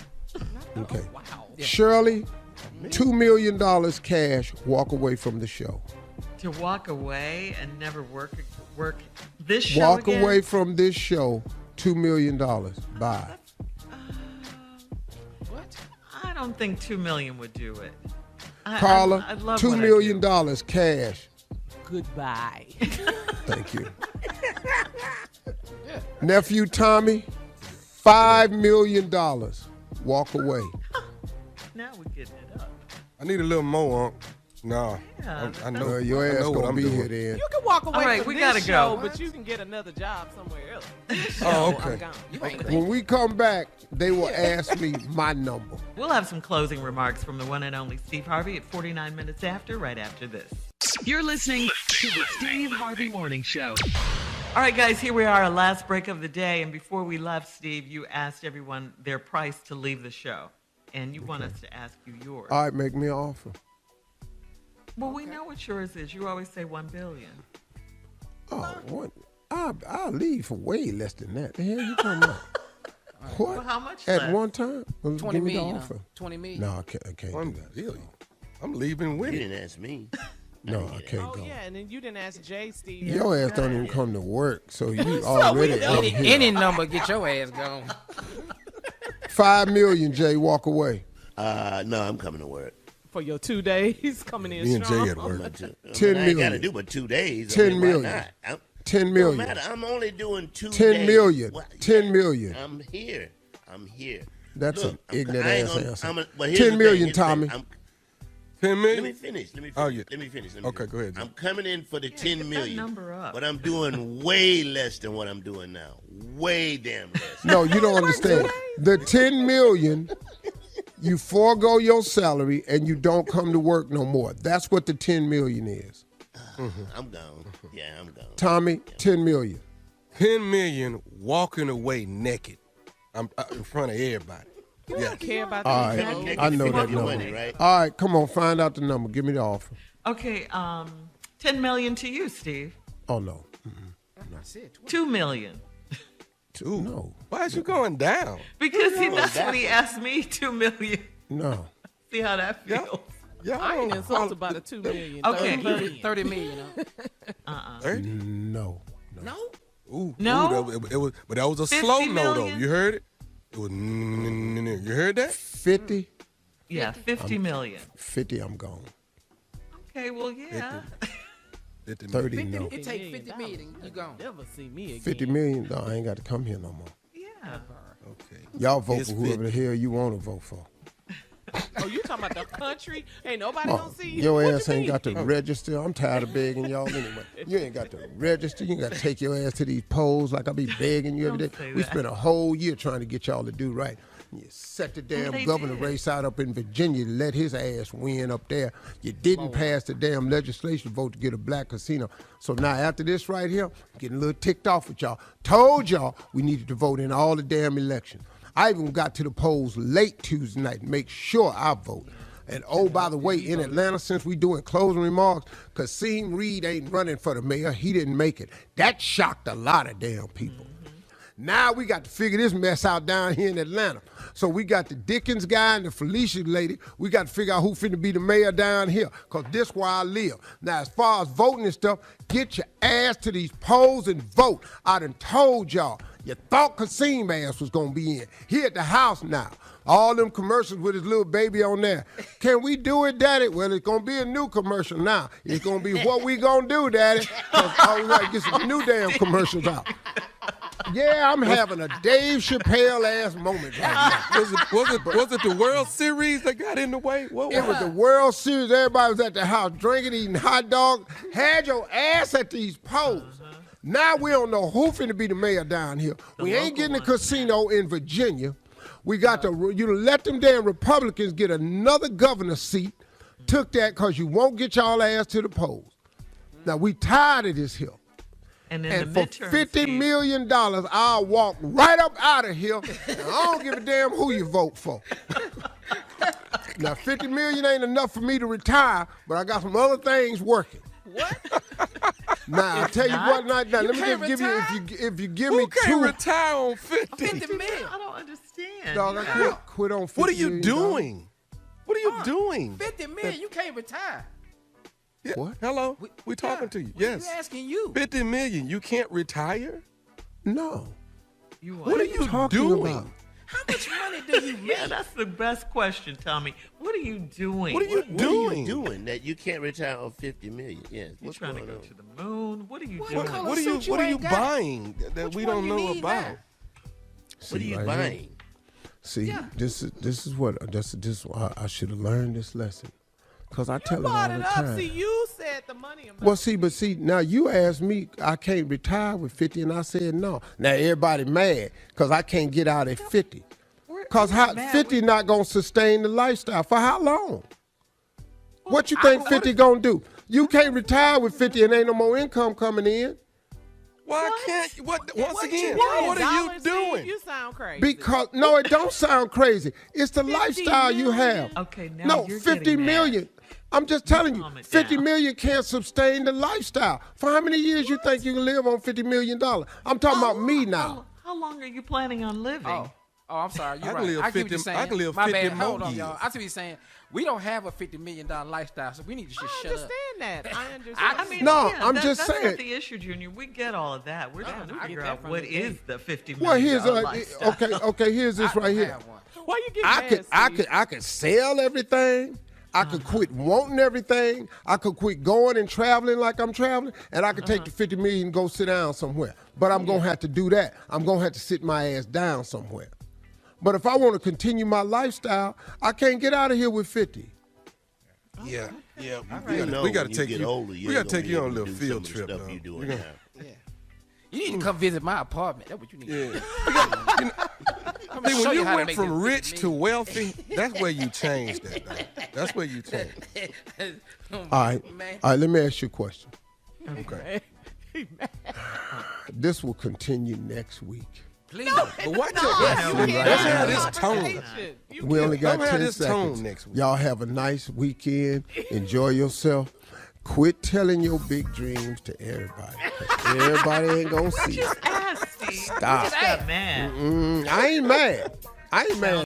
Okay. Wow. Shirley, $2 million cash, walk away from the show. To walk away and never work this show Walk again? away from this show, $2 million. Bye. What? I don't think $2 million would do it. Carla, I love $2 what I million do. cash. Goodbye. Thank you. Nephew Tommy, $5 million. Walk away. Now we're getting it up. I need a little more, Unc. No, Yeah, I know. Your I ass know what gonna I'm be doing. here then. You can walk away All right, from we this gotta show, go. but you can get another job somewhere else. Oh, I'm okay. gone. You ain't When we come back, they will ask me my number. We'll have some closing remarks from the one and only Steve Harvey at 49 minutes after, right after this. You're listening to the Steve Harvey Morning Show. All right, guys, here we are, our last break of the day. And before we left, Steve, you asked everyone their price to leave the show. And you want us to ask you yours. All right, make me an offer. Well, we know what yours is. You always say $1 billion. Oh, what? I'll leave for way less than that. The hell you talking about? What? Well, how much At less? one time? Well, 20 give me the million. offer. 20 million. No, I can't do $1 that. billion. I'm leaving with You it. didn't ask me. No, I can't Oh go. yeah, and then you didn't ask Jay, Steve. Your ass don't even come to work, so you already in here. Any number, get your ass gone. $5 million, Jay, walk away. No, I'm coming to work. for your 2 days coming in Me and strong. Jay at work. 10 I ain't million. got to do but 2 days. 10 why million. not? 10 million. No matter. I'm only doing 2 10 days. million. What? 10 million. I'm here. That's Look, an ignorant ass answer. but here's 10 the million, thing, Tommy. 10 million? Let me finish. Oh, yeah. Let me finish. Okay, go ahead, Jay. I'm coming in for the 10 get million. that number up. But I'm doing way less than what I'm doing now. Way damn less. No, you don't understand. The 10 million, you forego your salary and you don't come to work no more. That's what the 10 million is. I'm gone. Yeah, I'm gone. Tommy, 10 million. 10 million walking away naked. I'm in front of everybody. You don't care about All that. right, I know that number. Money, right? All right, come on, find out the number. Give me the offer. Okay, 10 million to you, Steve. Oh, no. That's it. 2 million. Two? No. Why is you going down? Because that's what he asked me, 2 million. No. See how that feels. Yeah, I ain't insulted about the 2 million. Okay. 30 million. 30? No. No? Ooh, No? it was, but that was a 50 slow no, though. million? You heard it? It was, you heard that? 50? Yeah, 50 million. 50, I'm gone. Okay, well, yeah. 50 30, million. no. It take 50 million. You gone. Never see me again. 50 million, no, I ain't got to come here no more. Yeah. Okay. Y'all vote It's for whoever 50. the hell you want to vote for. Oh, you talking about the country? Ain't nobody Oh, gonna see you. your What ass you ain't mean? got to register. I'm tired of begging y'all anyway. You ain't got to register. You ain't got to take your ass to these polls like I be begging you every Don't say day. We that. spent a whole year trying to get y'all to do right. You set the damn they governor did. race out up in Virginia to let his ass win up there. You didn't pass the damn legislation vote to get a black casino. So now after this right here, I'm getting a little ticked off with y'all. Told y'all we needed to vote in all the damn elections. I even got to the polls late Tuesday night to make sure I vote. And oh, by the way, in Atlanta, since we doing closing remarks, Kasim Reed ain't running for the mayor. He didn't make it. That shocked a lot of damn people. Now we got to figure this mess out down here in Atlanta. So we got the Dickens guy and the Felicia lady. We got to figure out who finna be the mayor down here, because this where I live. Now, as far as voting and stuff, get your ass to these polls and vote. I done told y'all. You thought Kasim ass was going to be in. He at the house now. All them commercials with his little baby on there. Can we do it, Daddy? Well, it's going to be a new commercial now. It's going to be what we going to do, Daddy. Because we got to get some new damn commercials out. Yeah, I'm having a Dave Chappelle-ass moment right now. Was it the World Series that got in the way? What It was the World Series. Everybody was at the house drinking, eating hot dogs. Had your ass at these polls. Now we don't know who finna be the mayor down here. We ain't getting a casino in Virginia. We got to let them damn Republicans get another governor seat. Took that because you won't get y'all ass to the polls. Now we tired of this here. And in And the for midterm, $50 Steve, million, I'll walk right up out of here. And I don't give a damn who you vote for. Now, $50 million ain't enough for me to retire, but I got some other things working. What? Now, I tell you what, now let me just can't give you, if you give me Who can't two, retire on 50? 50 million. I don't understand. dog, I quit on 50 What are you million, dog. doing? What are you doing? 50 million. You can't retire. Yeah. What? Hello? We talking to you. Yes. We're asking you. 50 million. You can't retire? No. What are you talking doing? about? How much money do you make? Yeah, that's the best question, Tommy. What are you doing? What are you What doing? are you doing that you can't retire on 50 million? Yes. You What's trying to going go on? to the moon? What are you What doing? color What are you, suit you what are you ain't got? buying that Which we one don't you know need about? now? What are See, you right here. buying? See, this is why I should have learned this lesson. Because I tell it all Brought the it up. time. See, you said the money amount. Well, see, now you asked me, I can't retire with 50, and I said no. Now everybody mad because I can't get out at 50. Because 50 not going to sustain the lifestyle. For how long? What you think 50 going to do? You can't retire with 50 and ain't no more income coming in. Why can't once again, $1 what are you million, doing? You sound crazy. Because, no, it don't sound crazy. It's the lifestyle you have. Okay, now No, you're 50 getting mad. million. I'm just telling you, Calm it 50 down. million can't sustain the lifestyle. For how many years you think you can live on $50 million? I'm talking about me now. How long are you planning on living? Oh, I'm sorry. You're I can right. live I get what 50 you're saying. I can live My 50 bad. more Hold on, years. y'all. I see what you're saying. We don't have a $50 million lifestyle, so we need to just I shut up. understand that. I understand. I mean, No, yeah, I'm just that's saying. not the issue, Junior. We get all of that. We're trying to I figure get that out from what the is gate. the $50 Well, million here's lifestyle. okay. Here's this I right don't here. have one. Why you get mad, Steve? I could sell everything. I could quit wanting everything. I could quit going and traveling like I'm traveling, and I could take the $50 million and go sit down somewhere. But I'm going to have to do that. I'm going to have to sit my ass down somewhere. But if I want to continue my lifestyle, I can't get out of here with 50. Yeah. We got to take you. We got to take you on a little field trip. Stuff you doing now. You need to come visit my apartment. That's what you need. Yeah. See, when you went from rich to wealthy, that's where you changed that. Though. That's where you changed. All right, let me ask you a question. Okay. This will continue next week. Please. But watch let's have this tone. We only got 10 seconds. Tone next week. Y'all have a nice weekend. Enjoy yourself. Quit telling your big dreams to everybody. Everybody ain't gonna see it. Just ask, Steve. Stop. Stop, man. I ain't mad.